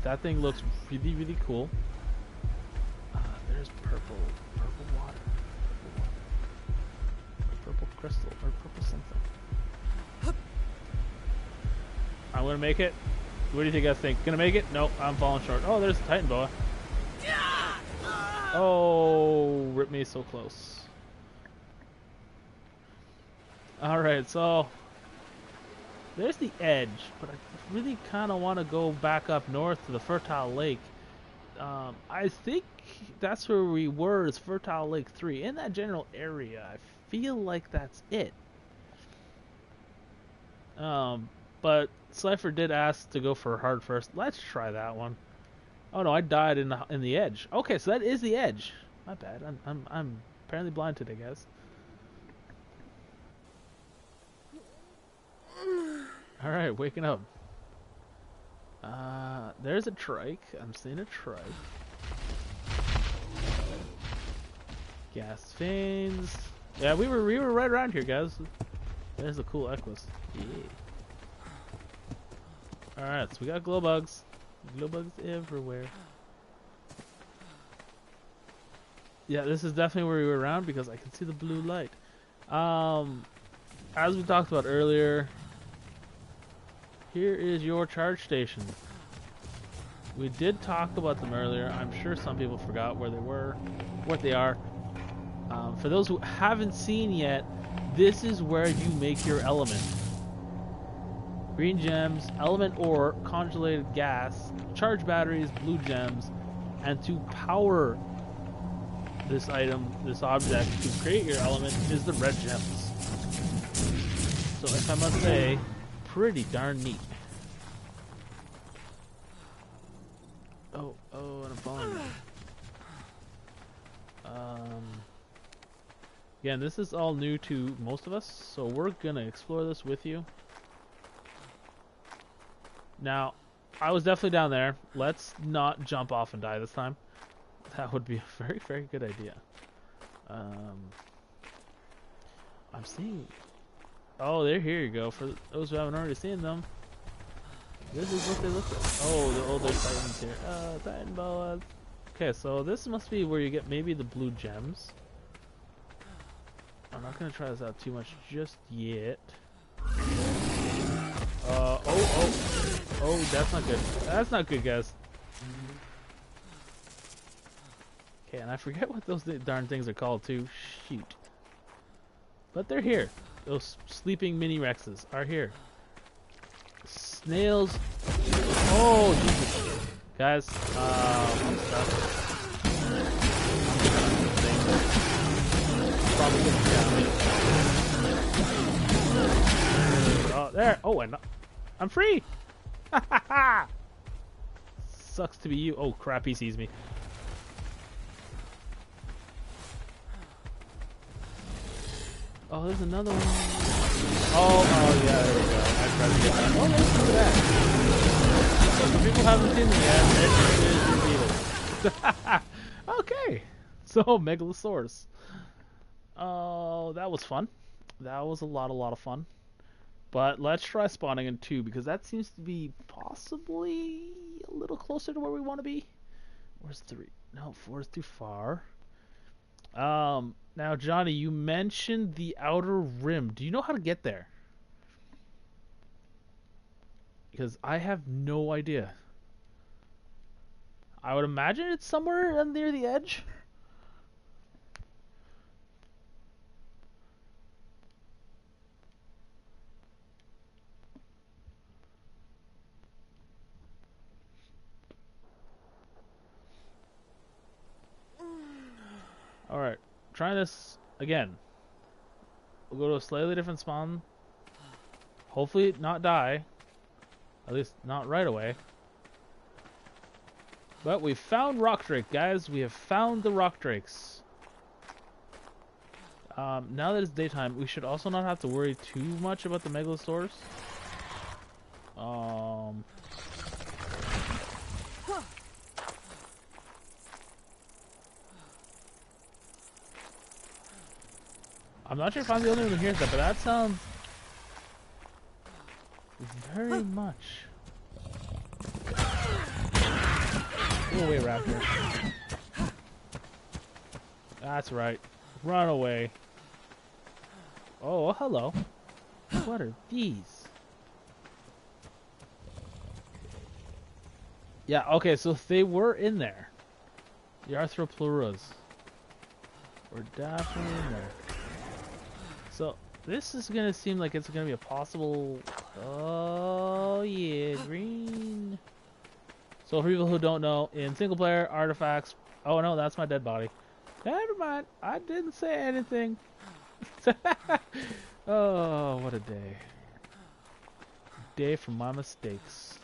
[SPEAKER 1] That thing looks really cool. There's purple water. Purple crystal, or purple something. I'm gonna make it. What do you think guys think? Gonna make it? Nope, I'm falling short. Oh, there's the Titan Boa. Oh, rip me, so close. Alright, so there's the edge, but I really kind of want to go back up north to the Fertile Lake. I think that's where we were, is Fertile Lake 3. In that general area, I feel like that's it. But Cypher did ask to go for hard first. Let's try that one. Oh no, I died in the edge. Okay, so that is the edge. My bad. I'm apparently blind today, guys. All right, waking up. There's a trike. I'm seeing a trike. Gas veins. Yeah, we were right around here, guys. There's the cool Equus. Yeah. All right, so we got glow bugs. Glow bugs everywhere. Yeah, this is definitely where we were around because I can see the blue light. As we talked about earlier, here is your charge station. We did talk about them earlier. I'm sure some people forgot where they were, what they are. For those who haven't seen yet, this is where you make your element. Green gems, element ore, congelated gas, charge batteries, blue gems, and to power this item, this object, to create your element is the red gems. So if I must say, pretty darn neat. Oh, and I'm falling. Again, this is all new to most of us, so we're gonna explore this with you. Now, I was definitely down there. Let's not jump off and die this time. That would be a very, very good idea. I'm seeing... Oh, here you go. For those who haven't already seen them, this is what they look like. Oh, there's Titans here. Titan boas. Okay, so this must be where you get maybe the blue gems. I'm not gonna try this out too much just yet. Oh, that's not good. That's not good, guys. Okay, and I forget what those darn things are called too. Shoot. But they're here. Those sleeping mini Rexes are here. Snails. Oh, Jesus. Guys, I'm stuck. Probably gonna grab me. Oh, there. Oh, and I'm free. Sucks to be you. Oh crap, he sees me. Oh, there's another one. Oh, yeah, there we go. I tried to get that. Oh, look at that. So for people who haven't seen them yet, it is revealed. Okay. So, Megalosaurus. Oh, that was fun. That was a lot of fun. But let's try spawning in 2 because that seems to be possibly a little closer to where we want to be. Where's 3? No, 4 is too far. Now Johnny, you mentioned the outer rim. Do you know how to get there? Because I have no idea. I would imagine it's somewhere near the edge. Alright, try this again. We'll go to a slightly different spawn. Hopefully not die. At least not right away. But we found rock drake, guys. We have found the rock drakes. Now that it's daytime, we should also not have to worry too much about the Megalosaurus. I'm not sure if I'm the only one who hears that, but that sounds very much. Go away, raptor. That's right. Run away. Oh, hello. What are these? Yeah, okay, so they were in there. The Arthropleuras were definitely in there. So, this is gonna seem like it's gonna be a possible... Oh, yeah, green. So, for people who don't know, in single player, artifacts... Oh, no, that's my dead body. Never mind, I didn't say anything. Oh, what a day. Day for my mistakes.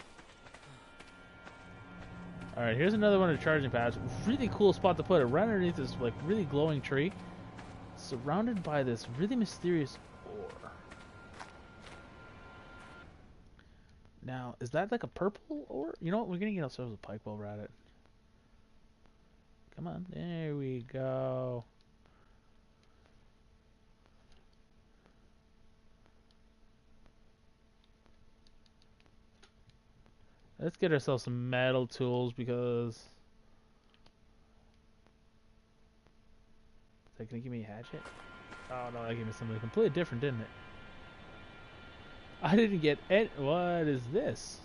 [SPEAKER 1] Alright, here's another one of the charging pads. Really cool spot to put it. Right underneath this like really glowing tree. Surrounded by this really mysterious ore. Now, is that like a purple ore? You know what? We're gonna get ourselves a pike while we're at it. Come on. There we go. Let's get ourselves some metal tools because... Is that gonna give me a hatchet? Oh no, that gave me something completely different, didn't it? I didn't get it. What is this?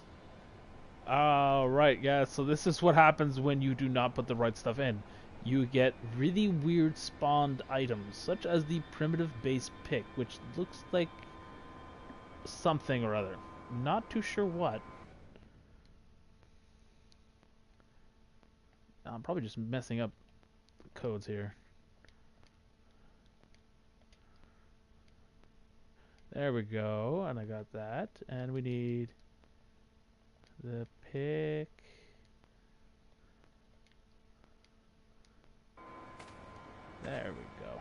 [SPEAKER 1] Oh, right, yeah, so this is what happens when you do not put the right stuff in. You get really weird spawned items, such as the primitive base pick, which looks like something or other. Not too sure what. I'm probably just messing up the codes here. There we go, and I got that. And we need the pick. There we go.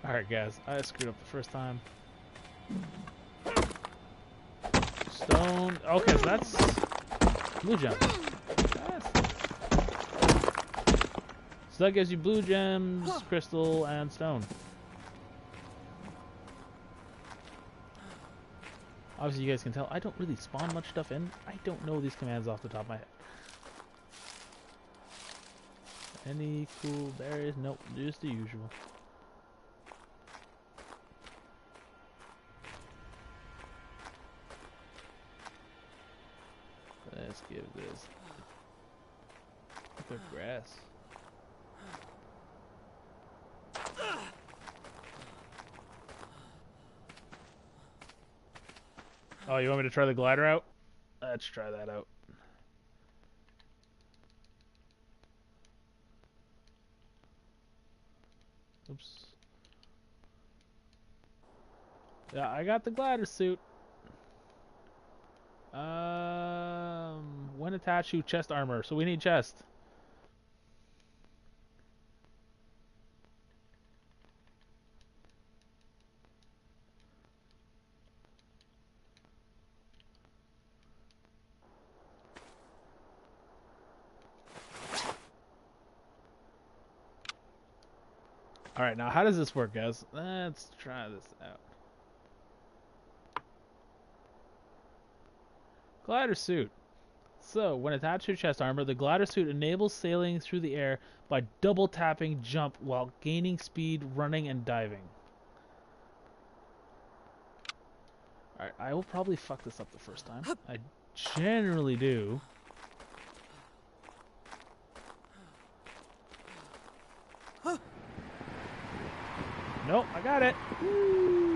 [SPEAKER 1] Alright guys, I screwed up the first time. Stone. Okay, so that's blue gem. So that gives you blue gems, crystal, and stone. Obviously you guys can tell I don't really spawn much stuff in. I don't know these commands off the top of my head. Any cool berries? Nope, just the usual. Let's give this the grass. Oh, you want me to try the glider out? Let's try that out. Oops. Yeah, I got the glider suit. When attached to chest armor, so we need chest. Alright, now how does this work, guys? Let's try this out. Glider suit. So, when attached to chest armor, the glider suit enables sailing through the air by double tapping jump while gaining speed, running, and diving. Alright, I will probably fuck this up the first time. I generally do. Nope, I got it. Woo.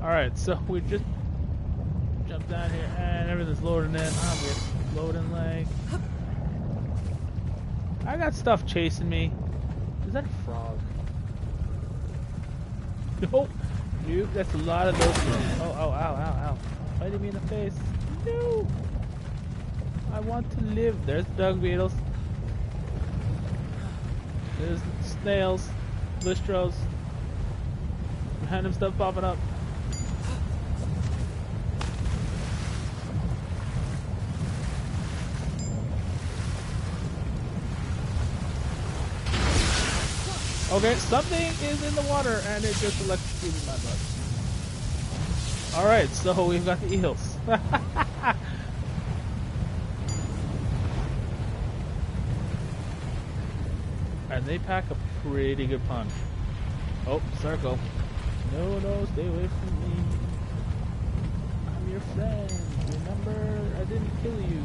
[SPEAKER 1] Alright, so we just jumped down here and everything's loading in. I'm getting loading lag. I got stuff chasing me. Is that a frog? Nope. Nope, that's a lot of those. Oh, ow, ow. Biting me in the face. No! I want to live. There's dung beetles. There's snails. Listros. Random stuff popping up. Okay, something is in the water and it just electrocuted my butt. Alright, so we've got the eels. And they pack a pretty good punch. Oh, circle. No, stay away from me. I'm your friend. Remember, I didn't kill you.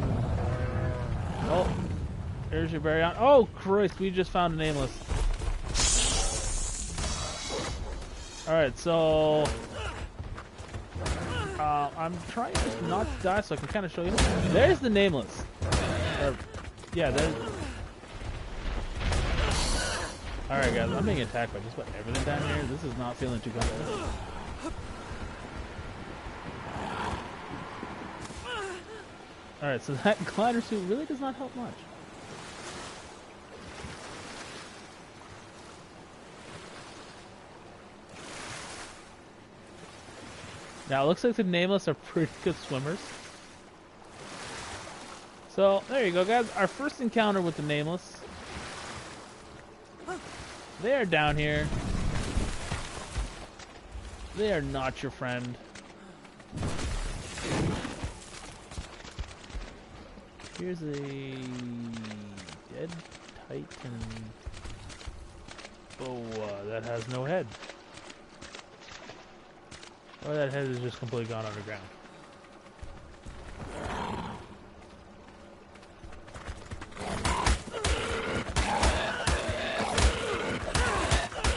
[SPEAKER 1] Oh, there's your Baryon. Oh, Christ, we just found a nameless. Alright, so... I'm trying just not to die so I can kind of show you. There's the nameless. Yeah, there's... Alright guys, I'm being attacked by just about everything down here. This is not feeling too comfortable. Alright, so that glider suit really does not help much. Now, it looks like the nameless are pretty good swimmers. So, there you go, guys. Our first encounter with the nameless. They are down here. They are not your friend. Here's a dead titan. Oh, that has no head. Or that head is just completely gone underground.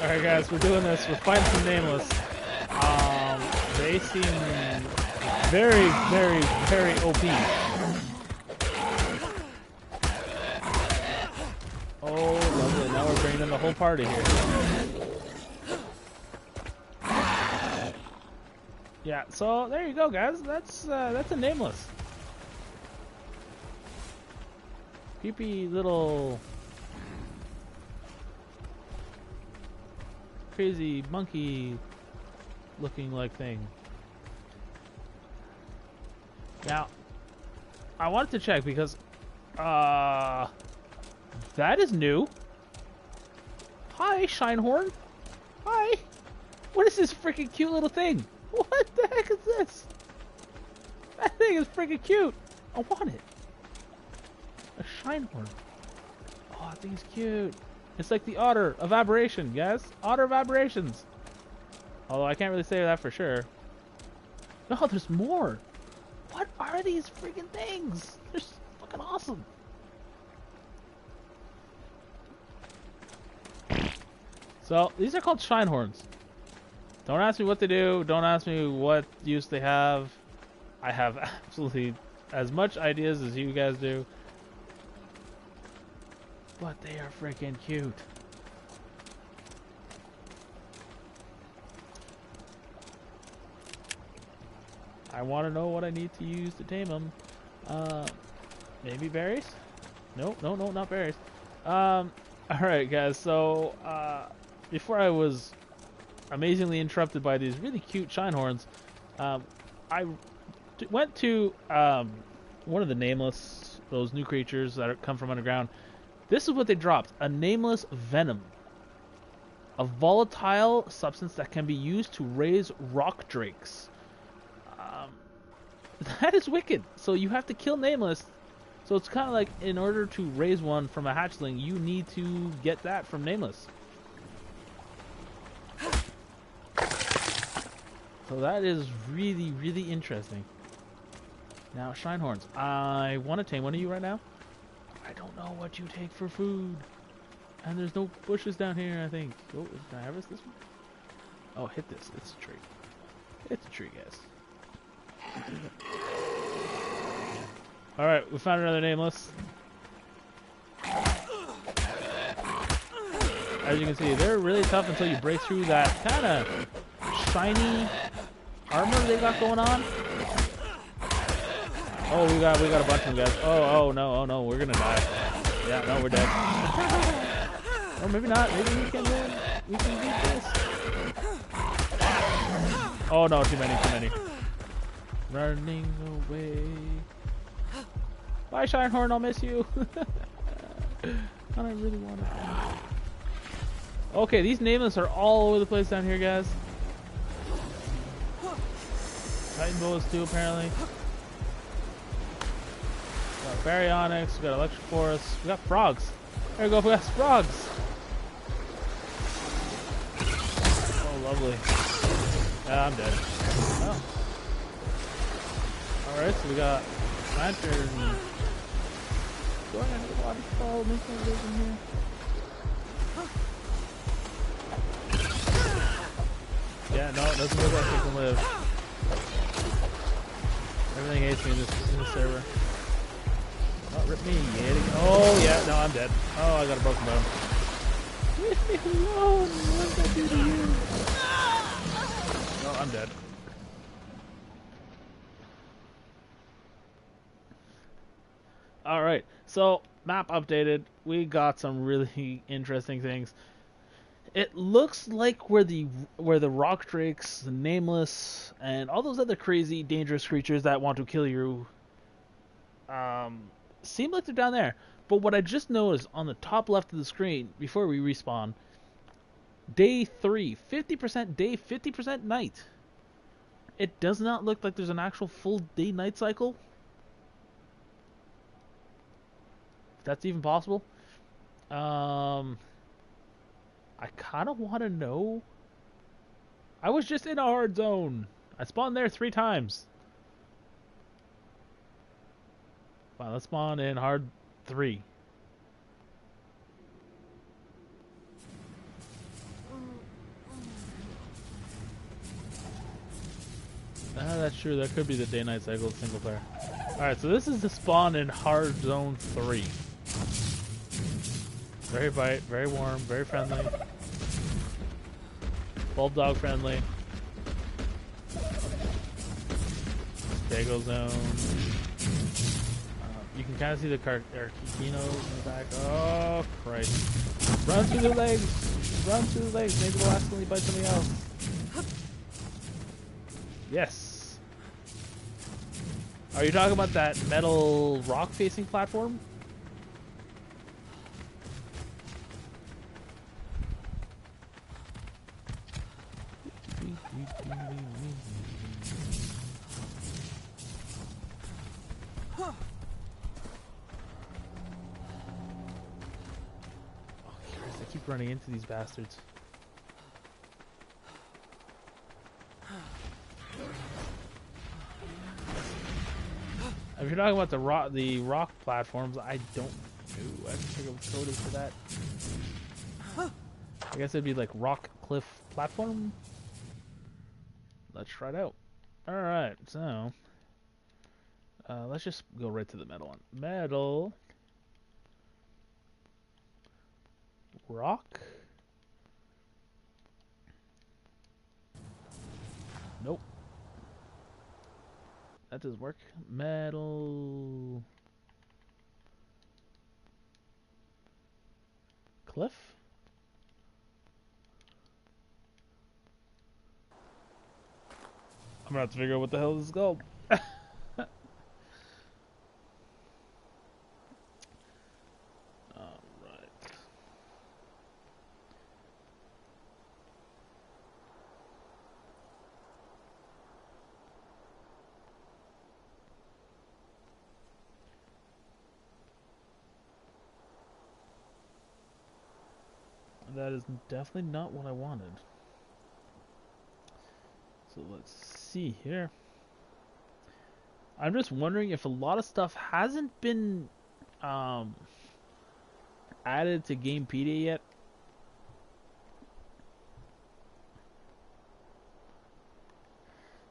[SPEAKER 1] Alright guys, we're doing this. We're fighting some nameless. They seem very, very, very OP. Oh, lovely. Now we're bringing in the whole party here. Yeah, so there you go, guys. That's a nameless. Creepy little crazy monkey looking like thing. Now, I wanted to check because that is new. Hi, Shinehorn. Hi. What is this freaking cute little thing? What the heck is this? That thing is freaking cute. I want it. A Shinehorn. Oh, that thing's cute. It's like the otter of Aberration, guys. Otter of Aberrations. Although I can't really say that for sure. No, there's more. What are these freaking things? They're fucking awesome. So, these are called Shinehorns. Don't ask me what they do. Don't ask me what use they have. I have absolutely as much ideas as you guys do. But they are freaking cute. I want to know what I need to use to tame them. Maybe berries? No, not berries. Alright guys, so before I was amazingly interrupted by these really cute Shinehorns, I went to one of the nameless, those new creatures that come from underground. This is what they dropped: a nameless venom, a volatile substance that can be used to raise rock drakes. That is wicked. So you have to kill nameless. So it's kind of like, in order to raise one from a hatchling, you need to get that from nameless. So that is really, really interesting. Now, Shinehorns. I want to tame one of you right now. I don't know what you take for food. And there's no bushes down here, I think. Oh, can I harvest this one? Oh, hit this. It's a tree. It's a tree, guys. Alright, we found another nameless. As you can see, they're really tough until you break through that kind of shiny armor they got going on. Oh, we got a bunch of them, guys. Oh no, we're gonna die. Yeah, no, we're dead. Or maybe not. Maybe we can beat this. Oh no, too many. Running away. Bye, Shinehorn, I'll miss you. And I really want to. Okay, these nameless are all over the place down here, guys. Titan boas too, apparently. We got baryonyx, we got electric forest, we got frogs. There we go, we got frogs. Oh, lovely. Yeah, I'm dead. Oh. Alright, so we got lantern. going under the waterfall, make my live in here. Yeah, no, it doesn't look like you can live. Everything hates me in this server. Oh, rip me, yeah. Oh, yeah, no, I'm dead. Oh, I got a broken bone. Leave me alone! What did I do to you? No, I'm dead. Alright, so, map updated. We got some really interesting things. It looks like where the rock drakes, the nameless, and all those other crazy, dangerous creatures that want to kill you, seem like they're down there. But what I just noticed on the top left of the screen before we respawn, day 3, 50% day, 50% night. It does not look like there's an actual full day-night cycle. If that's even possible. I kind of want to know. I was just in a hard zone. I spawned there 3 times. Fine, let's spawn in hard 3. That's true. That could be the day-night cycle single player. Alright, so this is the spawn in hard zone 3. Very bright, very warm, very friendly. Bulldog friendly. Dago zone. You can kind of see the Arquinos in the back. Oh, Christ. Run through the legs! Run through the legs! Maybe they'll accidentally bite something else. Yes! Are you talking about that metal rock-facing platform? Keep running into these bastards. If you're talking about the rock platforms, I don't know. I have to figure out what code is for that. I guess it'd be like rock cliff platform. Let's try it out. Alright, so let's just go right to the metal one. Metal rock. Nope. That doesn't work. Metal cliff. I'm gonna have to figure out what the hell this is called. That is definitely not what I wanted. So let's see here. I'm just wondering if a lot of stuff hasn't been added to Gamepedia yet.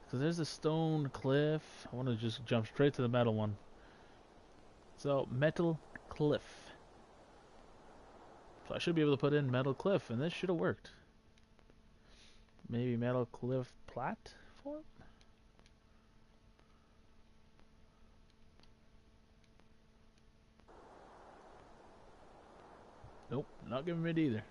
[SPEAKER 1] Because there's a stone cliff. I want to just jump straight to the metal one. So, metal cliff. So I should be able to put in metal cliff, and this should have worked. Maybe metal cliff platform? Nope, not giving me it either.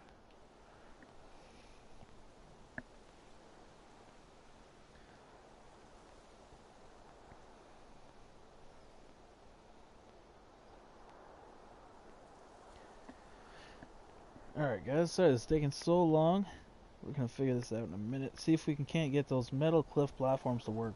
[SPEAKER 1] Alright guys, sorry it's taking so long. We're gonna figure this out in a minute. See if we can't get those metal cliff platforms to work.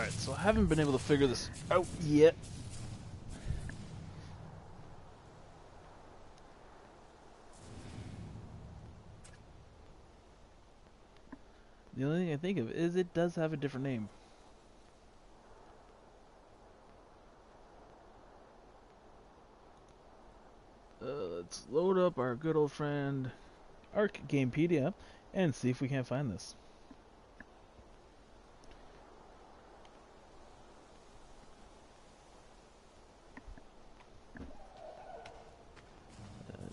[SPEAKER 1] Alright, so I haven't been able to figure this out yet. The only thing I think of is it does have a different name. Let's load up our good old friend Arc Gamepedia and see if we can't find this.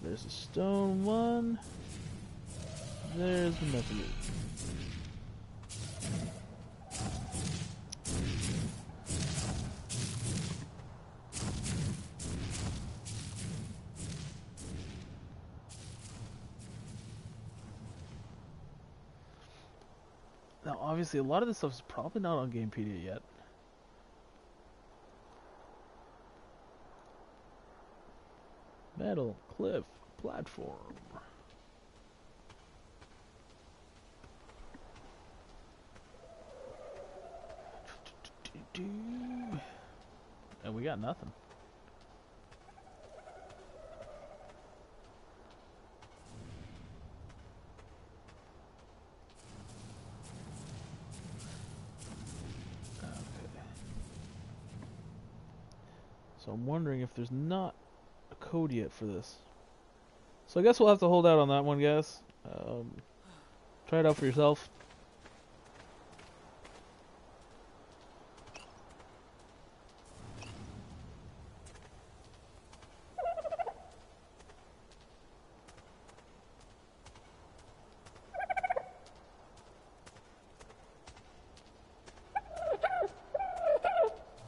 [SPEAKER 1] There's a stone one. There's the method. Now, obviously, a lot of this stuff is probably not on Gamepedia yet. Metal, cliff, platform. And we got nothing. Okay. So I'm wondering if there's not a code yet for this. So I guess we'll have to hold out on that one, guys. Try it out for yourself.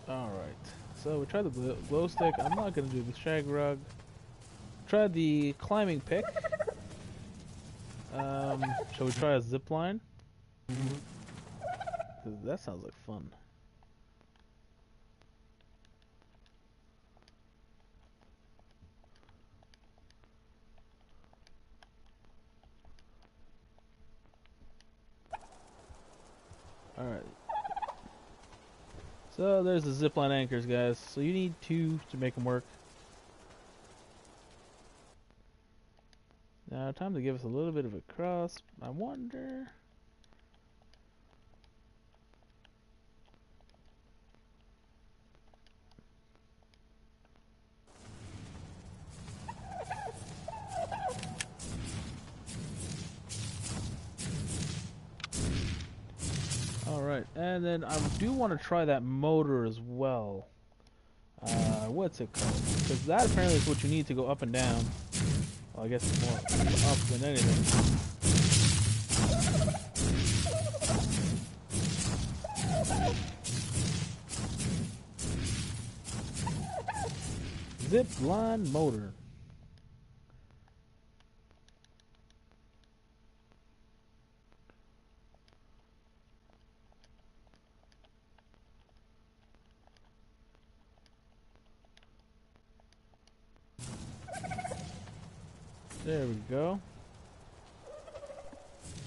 [SPEAKER 1] Alright, so we tried the glow stick. I'm not going to do the shag rug. Tried the climbing pick. Shall we try a zip line? Because that sounds like fun. Alright. So there's the zipline anchors, guys. So you need 2 to make them work. Now, time to give us a little bit of a cross. I wonder... Alright, and then I do want to try that motor as well. What's it called? Because that apparently is what you need to go up and down. Well, I guess it's more up than anything. Zip line motor. There we go.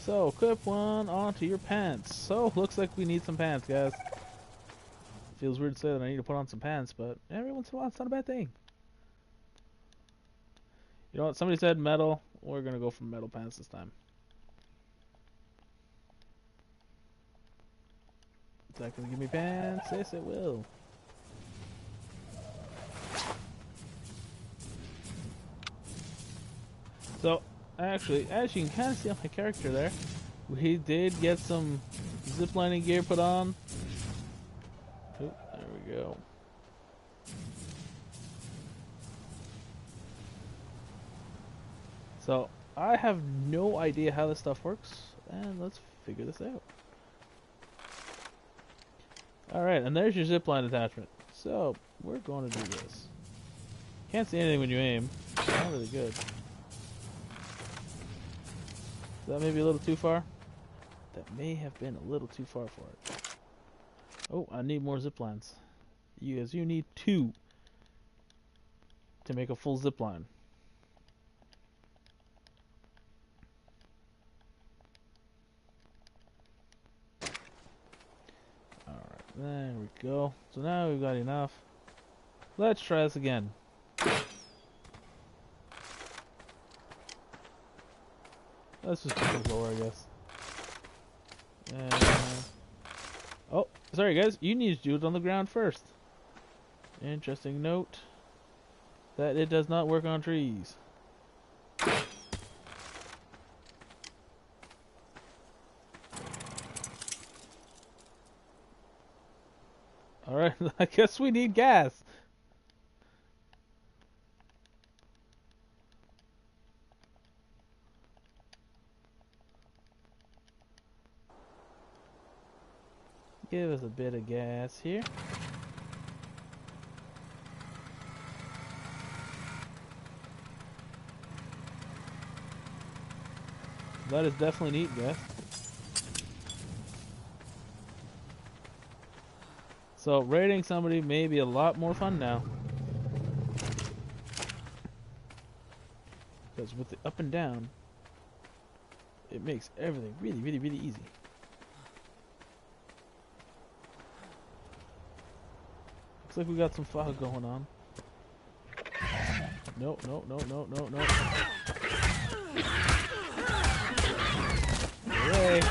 [SPEAKER 1] So, clip one onto your pants. So, looks like we need some pants, guys. Feels weird to say that I need to put on some pants, but every once in a while it's not a bad thing. You know what? Somebody said metal. We're gonna go for metal pants this time. Is that gonna give me pants? Yes, it will. So, actually, as you can kind of see on my character there, we did get some ziplining gear put on. Oh, there we go. So, I have no idea how this stuff works, and let's figure this out. Alright, and there's your zipline attachment. So, we're going to do this. Can't see anything when you aim. Not really good. Is that maybe a little too far? That may have been a little too far for it. Oh, I need more zip lines. You need 2 to make a full zip line. Alright, There we go. So now we've got enough. Let's try this again. Let's just put it lower, I guess. Oh, sorry guys. You need to do it on the ground first. Interesting note that it does not work on trees. Alright, I guess we need gas. Give us a bit of gas here. That is definitely neat, guys. So raiding somebody may be a lot more fun now. Because with the up and down, it makes everything really, really, really easy. Looks like we got some fog going on. No, no, no, no, no, no. Away.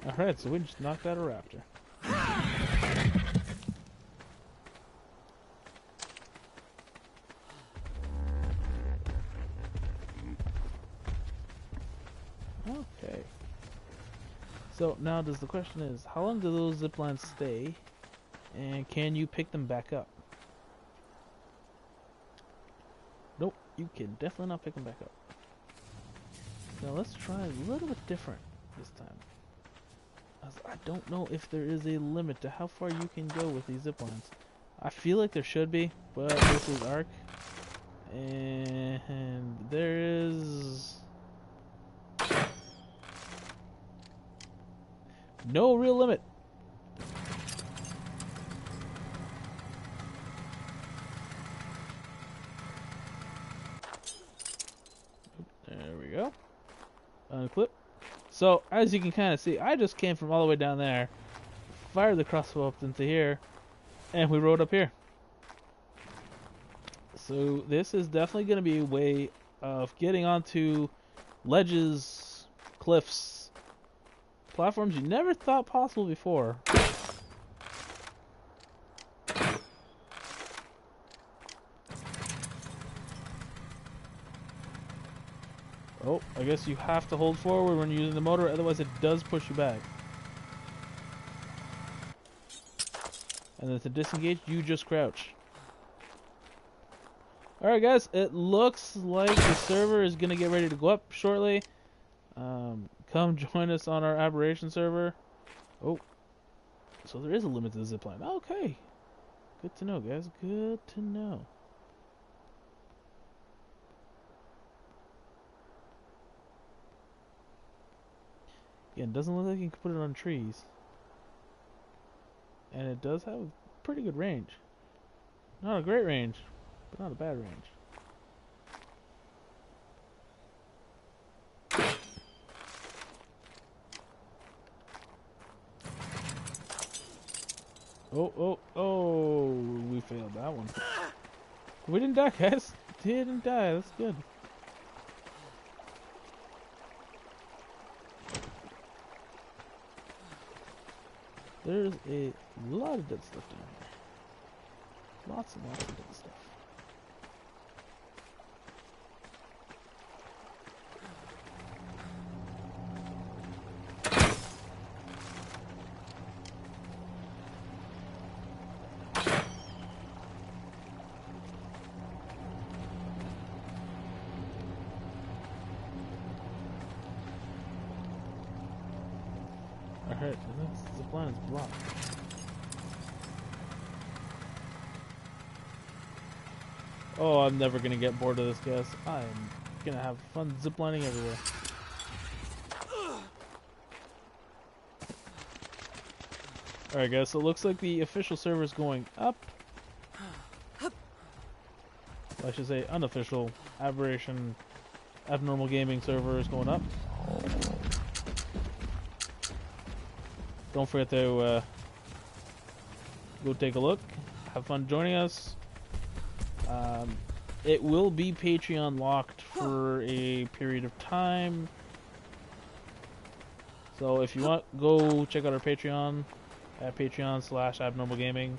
[SPEAKER 1] Alright, so we just knocked out a raptor. Okay. So now the question is, how long do those zip lines stay? And can you pick them back up? Nope, you can definitely not pick them back up. Now let's try a little bit different this time. I don't know if there is a limit to how far you can go with these zip lines. I feel like there should be, but this is Ark. And there is no real limit. There we go. Unclip. So, as you can kind of see, I just came from all the way down there, fired the crossbow up into here, and we rode up here. So, this is definitely going to be a way of getting onto ledges, cliffs, platforms you never thought possible before. Oh, I guess you have to hold forward when you're using the motor, otherwise it does push you back. And then to disengage, you just crouch. Alright guys, it looks like the server is going to get ready to go up shortly. Come join us on our Aberration server. Oh, so there is a limit to the zipline. Okay, good to know guys, good to know. Again, doesn't look like you can put it on trees. And it does have a pretty good range. Not a great range, but not a bad range. Oh, oh, oh, we failed that one. We didn't die, guys. Didn't die, that's good. There's a lot of dead stuff down here. Lots and lots of dead stuff. Alright, the plan is blocked. Oh, I'm never gonna get bored of this, guys. I'm gonna have fun ziplining everywhere. Alright guys, so it looks like the official server is going up. I should say unofficial Aberration Abnormal Gaming server is going up. Don't forget to go take a look. Have fun joining us. It will be Patreon locked for a period of time. So if you want, go check out our Patreon at patreon.com/abnormalgaming.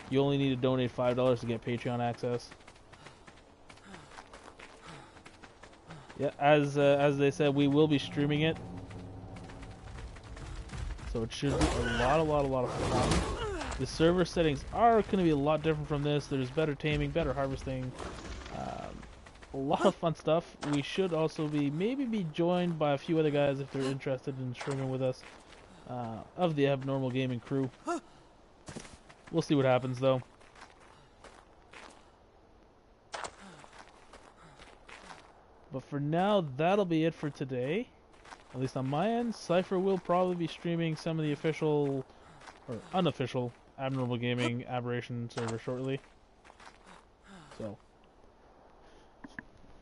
[SPEAKER 1] You only need to donate $5 to get Patreon access. Yeah, as they said, we will be streaming it. So it should be a lot of fun. The server settings are going to be a lot different from this. There's better taming, better harvesting, a lot of fun stuff. We should also maybe be joined by a few other guys if they're interested in streaming with us, of the Abnormal Gaming crew. We'll see what happens though. But for now, that'll be it for today. At least on my end. Cypher will probably be streaming some of the official or unofficial Abnormal Gaming Aberration server shortly. So,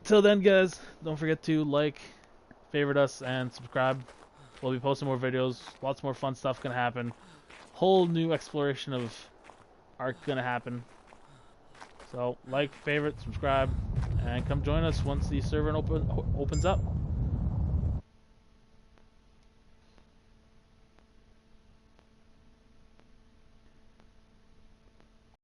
[SPEAKER 1] till then, guys, don't forget to like, favorite us, and subscribe. We'll be posting more videos. Lots more fun stuff gonna happen. Whole new exploration of Ark gonna happen. So, like, favorite, subscribe, and come join us once the server opens up.